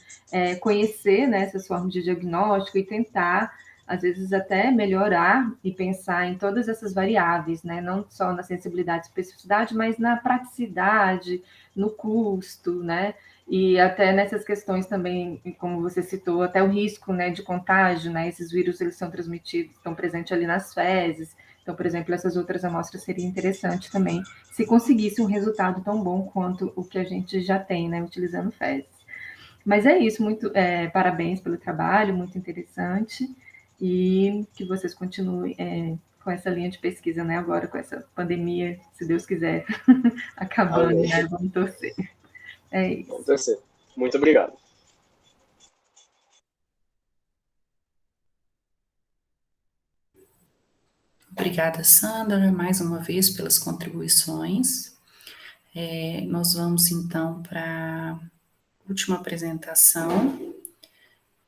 conhecer, né, essas formas de diagnóstico e tentar, às vezes, até melhorar e pensar em todas essas variáveis, né, não só na sensibilidade e especificidade, mas na praticidade, no custo, né, e até nessas questões também, como você citou, até o risco, né, de contágio, né, esses vírus eles são transmitidos, estão presentes ali nas fezes. Então, por exemplo, essas outras amostras seria interessante também se conseguisse um resultado tão bom quanto o que a gente já tem, né, utilizando fezes. Mas é isso, parabéns pelo trabalho, muito interessante, e que vocês continuem com essa linha de pesquisa, né, agora com essa pandemia, se Deus quiser, acabando, né, vamos torcer. É isso. Vamos torcer. Muito obrigado. Obrigada, Sandra, mais uma vez pelas contribuições. Nós vamos, então, para a última apresentação,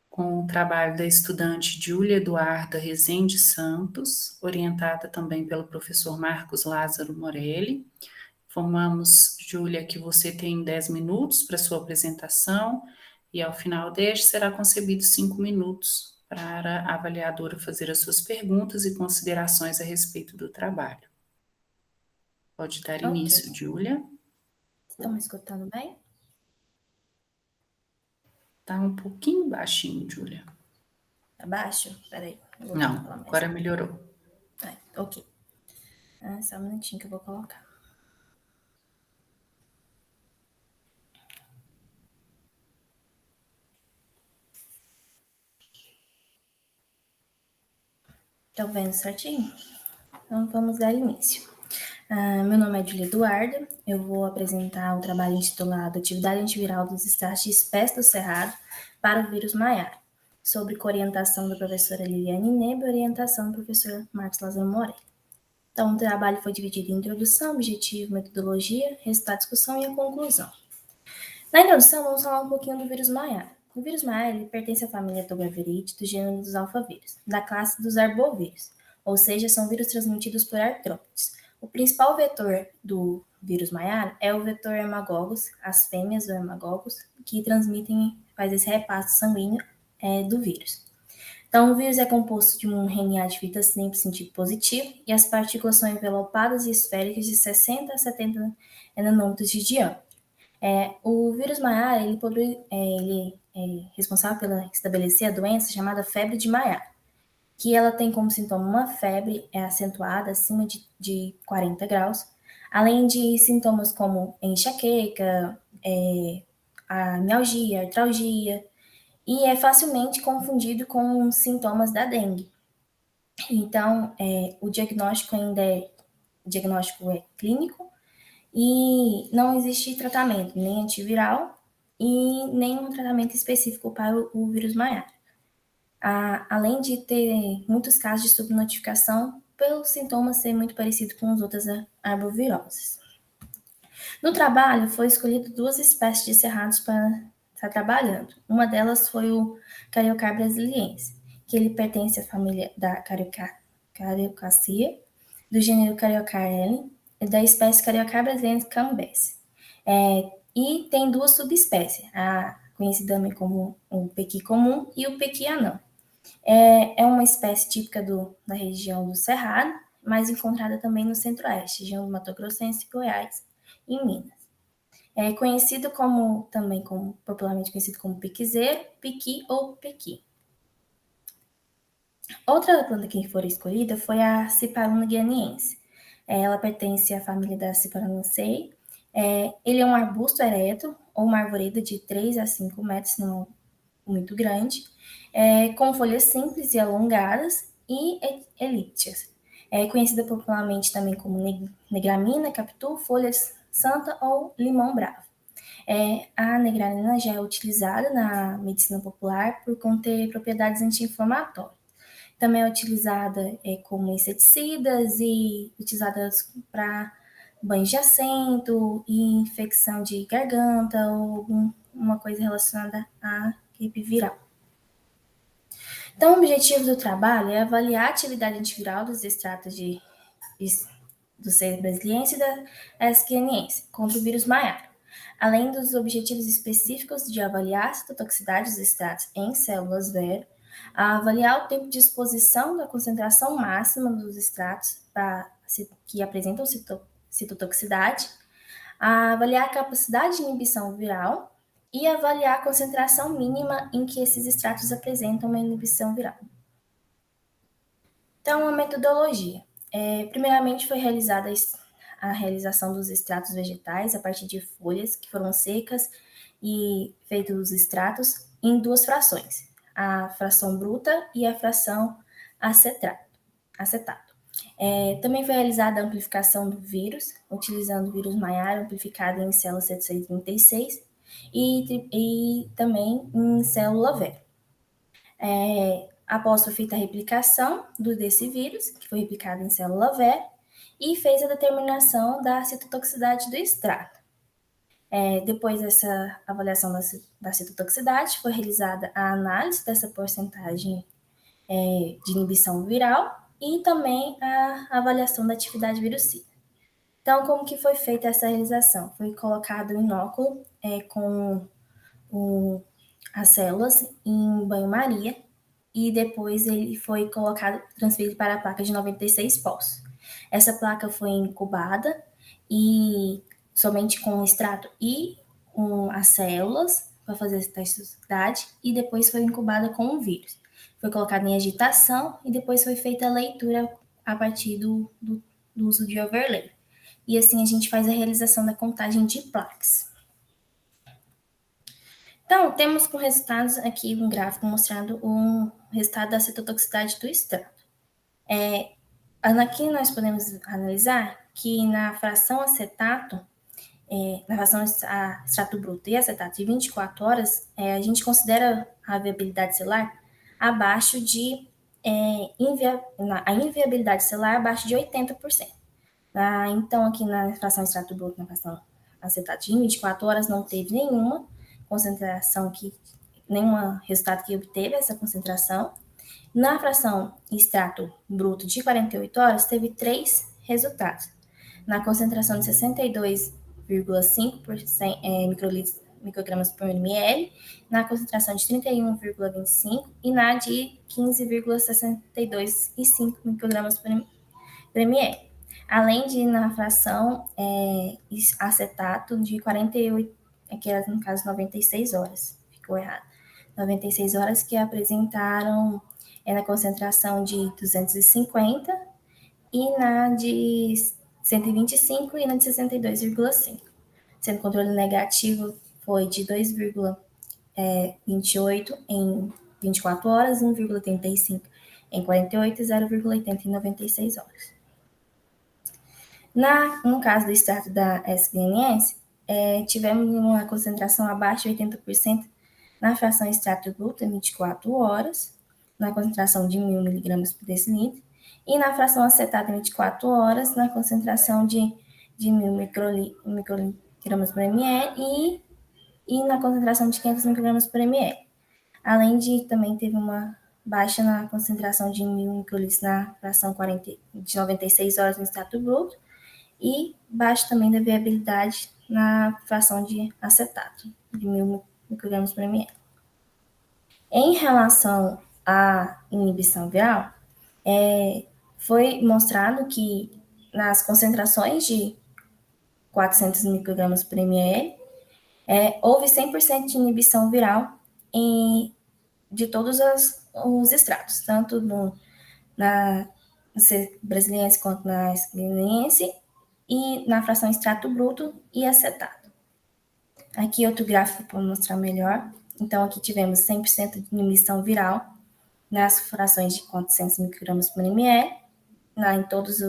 com o trabalho da estudante Júlia Eduarda Rezende Santos, orientada também pelo professor Marcos Lázaro Morelli. Informamos, Júlia, que você tem 10 minutos para sua apresentação e, ao final deste, será concedido 5 minutos para a avaliadora fazer as suas perguntas e considerações a respeito do trabalho. Pode dar início, Júlia. Estão me escutando bem? Está um pouquinho baixinho, Júlia. Tá baixo? Peraí. Não, agora melhorou. Ok. Só um minutinho que eu vou colocar. Estão vendo certinho? Então, vamos dar início. Meu nome é Júlia Eduarda, eu vou apresentar o trabalho intitulado Atividade Antiviral dos Estratos de Espécie do Cerrado para o vírus Maiara, sobre orientação da professora Liliane Nebe e orientação do professor Marcos Lázaro Morelli. Então, o trabalho foi dividido em introdução, objetivo, metodologia, resultado, discussão e a conclusão. Na introdução, vamos falar um pouquinho do vírus Maiara. O vírus Maiara ele pertence à família Tobaviridae, do gênero dos alfavírus, da classe dos arbovírus, ou seja, são vírus transmitidos por artrópodes. O principal vetor do vírus Maiara é o vetor Hermagogos, as fêmeas do Hermagogos, que faz esse repasse sanguíneo do vírus. Então, o vírus é composto de um RNA de fita simples sentido positivo e as partículas são envelopadas e esféricas de 60 a 70 nanômetros de diâmetro. O vírus Maiara ele é responsável por estabelecer a doença chamada febre de Maiara, que ela tem como sintoma uma febre acentuada acima de 40 graus, além de sintomas como enxaqueca, a mialgia, artralgia, e é facilmente confundido com sintomas da dengue. Então, o diagnóstico é clínico e não existe tratamento, nem antiviral e nem um tratamento específico para o vírus Maiara. Além de ter muitos casos de subnotificação, pelos sintomas ser muito parecido com as outras arboviroses. No trabalho, foi escolhido 2 espécies de cerrados para estar trabalhando. Uma delas foi o Cariocar brasiliense, que ele pertence à família da Cariocaceae, do gênero Cariocar e da espécie Cariocar brasiliense cambes. E tem 2 subespécies, a conhecida também como o pequi comum e o pequi anão. É uma espécie típica da região do Cerrado, mas encontrada também no Centro-Oeste, região do Mato Grossense, Goiás e Minas. É conhecido popularmente conhecido como piquizeiro, piqui ou pequi. Outra planta que foi escolhida foi a Ciparuna guianiense. Ela pertence à família da Ciparunaceae. Ele é um arbusto ereto ou uma arvoreda de 3 a 5 metros, não muito grande, com folhas simples e alongadas e elípticas. É conhecida popularmente também como negramina, capitu, folhas santa ou limão bravo. A negraminina já é utilizada na medicina popular por conter propriedades anti-inflamatórias. Também é utilizada como inseticidas e utilizada para banho de assento e infecção de garganta ou uma coisa relacionada à gripe viral. Então, o objetivo do trabalho é avaliar a atividade antiviral dos extratos do C. brasiliense e da S. guianense contra o vírus maiário, além dos objetivos específicos de avaliar a citotoxicidade dos extratos em células vero, a avaliar o tempo de exposição da concentração máxima dos extratos que apresentam citotoxicidade, a avaliar a capacidade de inibição viral e avaliar a concentração mínima em que esses extratos apresentam uma inibição viral. Então, a metodologia. Primeiramente, foi realizada a realização dos extratos vegetais a partir de folhas que foram secas e feitos os extratos em 2 frações, a fração bruta e a fração acetato. Também foi realizada a amplificação do vírus, utilizando o vírus maiário amplificado em célula 736 e também em célula vero. Após foi feita a replicação desse vírus, que foi replicado em célula vero, e fez a determinação da citotoxicidade do extrato. Depois dessa avaliação da citotoxicidade, foi realizada a análise dessa porcentagem de inibição viral e também a avaliação da atividade virucida. Então, como que foi feita essa realização? Foi colocado o inóculo com as células em banho-maria e depois ele foi transferido para a placa de 96 poços. Essa placa foi incubada e somente com o extrato e as células para fazer essa toxicidade e depois foi incubada com o vírus. Foi colocado em agitação e depois foi feita a leitura a partir do uso de overlay. E assim a gente faz a realização da contagem de plaques. Então, temos com resultados aqui um gráfico mostrando o resultado da citotoxicidade do extrato. Aqui nós podemos analisar que na fração acetato, na fração extrato bruto e acetato de 24 horas, a gente considera a viabilidade celular abaixo de a inviabilidade celular abaixo de 80%. Então, aqui na fração extrato bruto, na fração acetato de 24 horas, não teve nenhuma concentração nenhum resultado que obteve essa concentração. Na fração extrato bruto de 48 horas, teve 3 resultados. Na concentração de 62,5% microgramas por ml, na concentração de 31,25 e na de 15,62,5 microgramas por ml. Além de na fração acetato de 48, que era no caso 96 horas, ficou errado. 96 horas que apresentaram na concentração de 250 e na de 125 e na de 62,5. Sendo controle negativo foi de 2,28 em 24 horas, 1,35 em 48 e 0,80 em 96 horas. No caso do extrato da S-guianense, tivemos uma concentração abaixo de 80% na fração extrato bruto em 24 horas, na concentração de 1.000 mg por decilitro, e na fração acetato em 24 horas, na concentração de 1.000 microgramas por ml e na concentração de 500 microgramas por ml. Além de também teve uma baixa na concentração de 1.000 microlitros na fração de 96 horas no extrato bruto e baixa também da viabilidade na fração de acetato, de 1.000 microgramas por ml. Em relação à inibição viral, foi mostrado que nas concentrações de 400 microgramas por ml, houve 100% de inibição viral de todos os extratos, tanto na brasiliense quanto na guianense, e na fração extrato bruto e acetato. Aqui outro gráfico para mostrar melhor. Então, aqui tivemos 100% de inibição viral nas frações de 400 microgramas por ml, em todos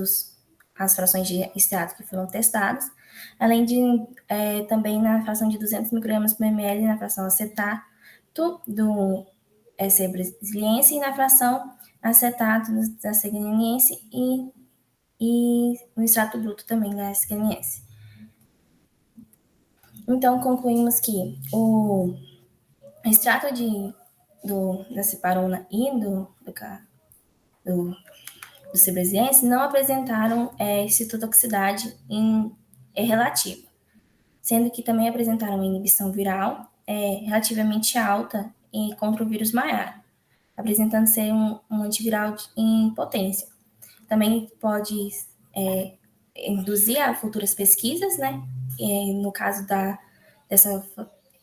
as frações de extrato que foram testadas, além de também na fração de 200 microgramas por ml na fração acetato do C. brasiliense e na fração acetato da C. guineense e no extrato bruto também da S. guineense. Então, concluímos que o extrato da ciparona e do C. brasiliense não apresentaram citotoxicidade relativa, sendo que também apresentaram inibição viral relativamente alta contra o vírus maior, apresentando ser um antiviral em potência. Também pode induzir a futuras pesquisas, né? No caso dessa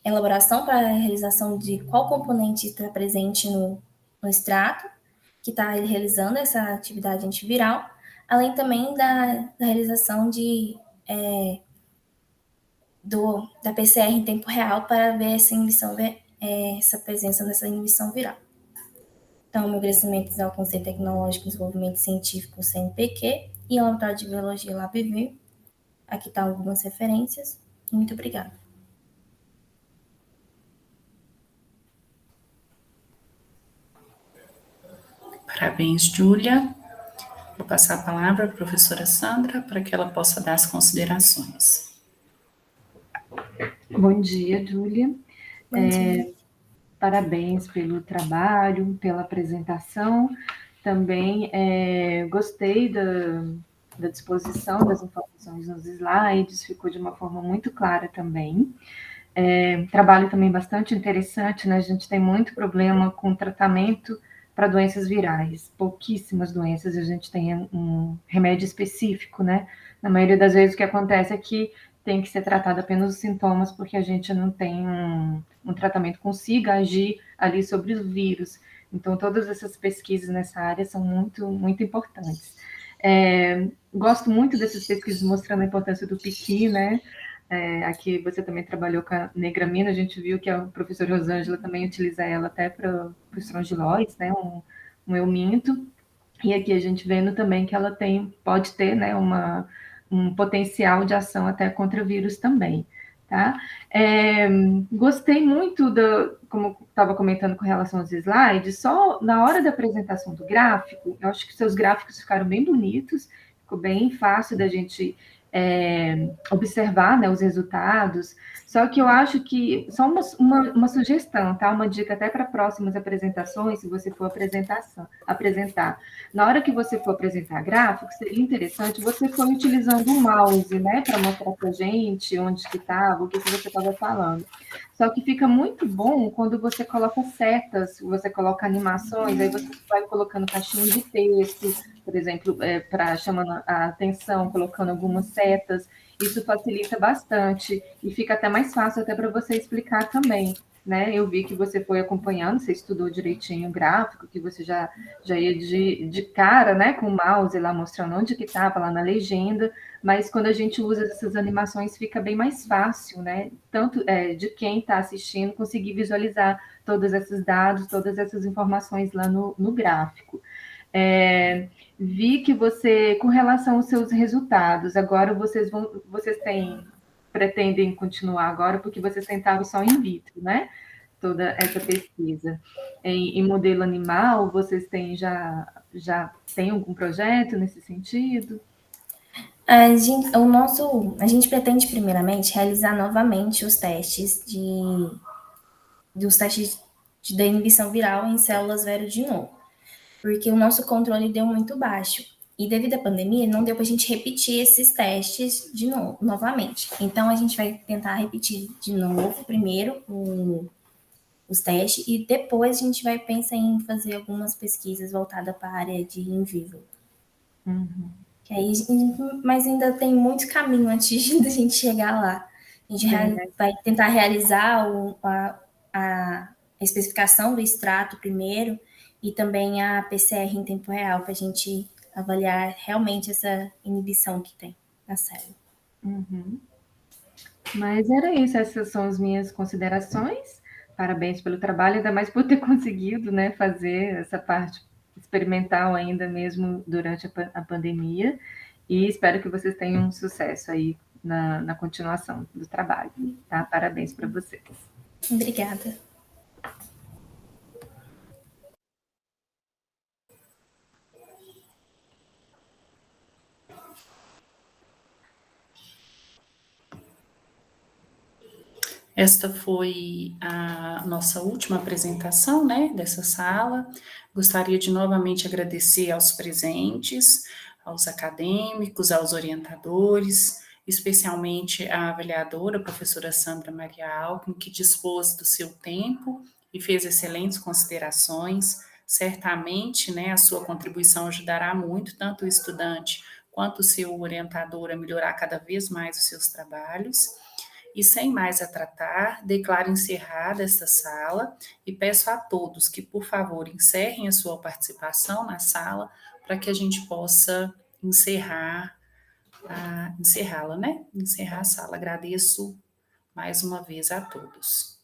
elaboração para a realização de qual componente está presente no extrato, que está realizando essa atividade antiviral, além também da realização da PCR em tempo real para ver essa presença dessa inibição viral. Então, meu agradecimento ao Conselho Tecnológico de Desenvolvimento Científico, CNPq, e ao Laboratório de Biologia LabVIR. Aqui estão algumas referências. Muito obrigada. Parabéns, Júlia. Vou passar a palavra à professora Sandra para que ela possa dar as considerações. Bom dia, Júlia. Bom dia. Parabéns pelo trabalho, pela apresentação. Também gostei da disposição das informações nos slides, ficou de uma forma muito clara também. Trabalho também bastante interessante, né? A gente tem muito problema com tratamento para doenças virais, pouquíssimas doenças a gente tem um remédio específico, né? Na maioria das vezes o que acontece é que tem que ser tratado apenas os sintomas, porque a gente não tem um tratamento que consiga agir ali sobre os vírus. Então, todas essas pesquisas nessa área são muito, muito importantes. Gosto muito dessas pesquisas mostrando a importância do piqui, né? Aqui você também trabalhou com a negramina, a gente viu que a professora Rosângela também utiliza ela até para o estrongiloides, né? Um euminto. E aqui a gente vendo também que ela pode ter, né, um potencial de ação até contra vírus também, tá? Gostei muito como estava comentando com relação aos slides, só na hora da apresentação do gráfico, eu acho que seus gráficos ficaram bem bonitos, ficou bem fácil da gente observar, né, os resultados, só que eu acho que, só uma sugestão, tá? Uma dica até para próximas apresentações, se você for apresentar. Na hora que você for apresentar gráfico, seria interessante você for utilizando o mouse, né, para mostrar para a gente onde que estava, o que você estava falando. Só que fica muito bom quando você coloca setas, você coloca animações, aí você vai colocando caixinhas de texto, por exemplo, para chamando a atenção, colocando algumas setas. Isso facilita bastante e fica até mais fácil até para você explicar também, né? Eu vi que você foi acompanhando, você estudou direitinho o gráfico, que você já ia de cara, né, com o mouse lá mostrando onde que estava lá na legenda, mas quando a gente usa essas animações fica bem mais fácil, né? Tanto de quem está assistindo conseguir visualizar todos esses dados, todas essas informações lá no gráfico. Vi que você, com relação aos seus resultados, agora vocês pretendem continuar agora, porque vocês tentaram só in vitro, né? Toda essa pesquisa. Em modelo animal, vocês já têm algum projeto nesse sentido? A gente pretende, primeiramente, realizar novamente os testes da inibição viral em células vero de novo, porque o nosso controle deu muito baixo. E devido à pandemia, não deu para a gente repetir esses testes novamente. Então, a gente vai tentar repetir de novo, primeiro, os testes, e depois a gente vai pensar em fazer algumas pesquisas voltadas para a área de in vivo. Uhum. Mas ainda tem muito caminho antes de a gente chegar lá. A gente vai tentar realizar a especificação do extrato primeiro e também a PCR em tempo real, para a gente avaliar realmente essa inibição que tem na célula. Uhum. Mas era isso, essas são as minhas considerações. Parabéns pelo trabalho, ainda mais por ter conseguido, né, fazer essa parte experimental ainda mesmo durante a pandemia. e espero que vocês tenham sucesso aí na continuação do trabalho, tá? Parabéns para vocês. Obrigada. Esta foi a nossa última apresentação, né, dessa sala. Gostaria de novamente agradecer aos presentes, aos acadêmicos, aos orientadores, especialmente à avaliadora, a professora Sandra Maria Alckmin, que dispôs do seu tempo e fez excelentes considerações. Certamente, né, a sua contribuição ajudará muito, tanto o estudante quanto o seu orientador a melhorar cada vez mais os seus trabalhos. E sem mais a tratar, declaro encerrada esta sala e peço a todos que, por favor, encerrem a sua participação na sala para que a gente possa encerrá-la, né? Encerrar a sala. Agradeço mais uma vez a todos.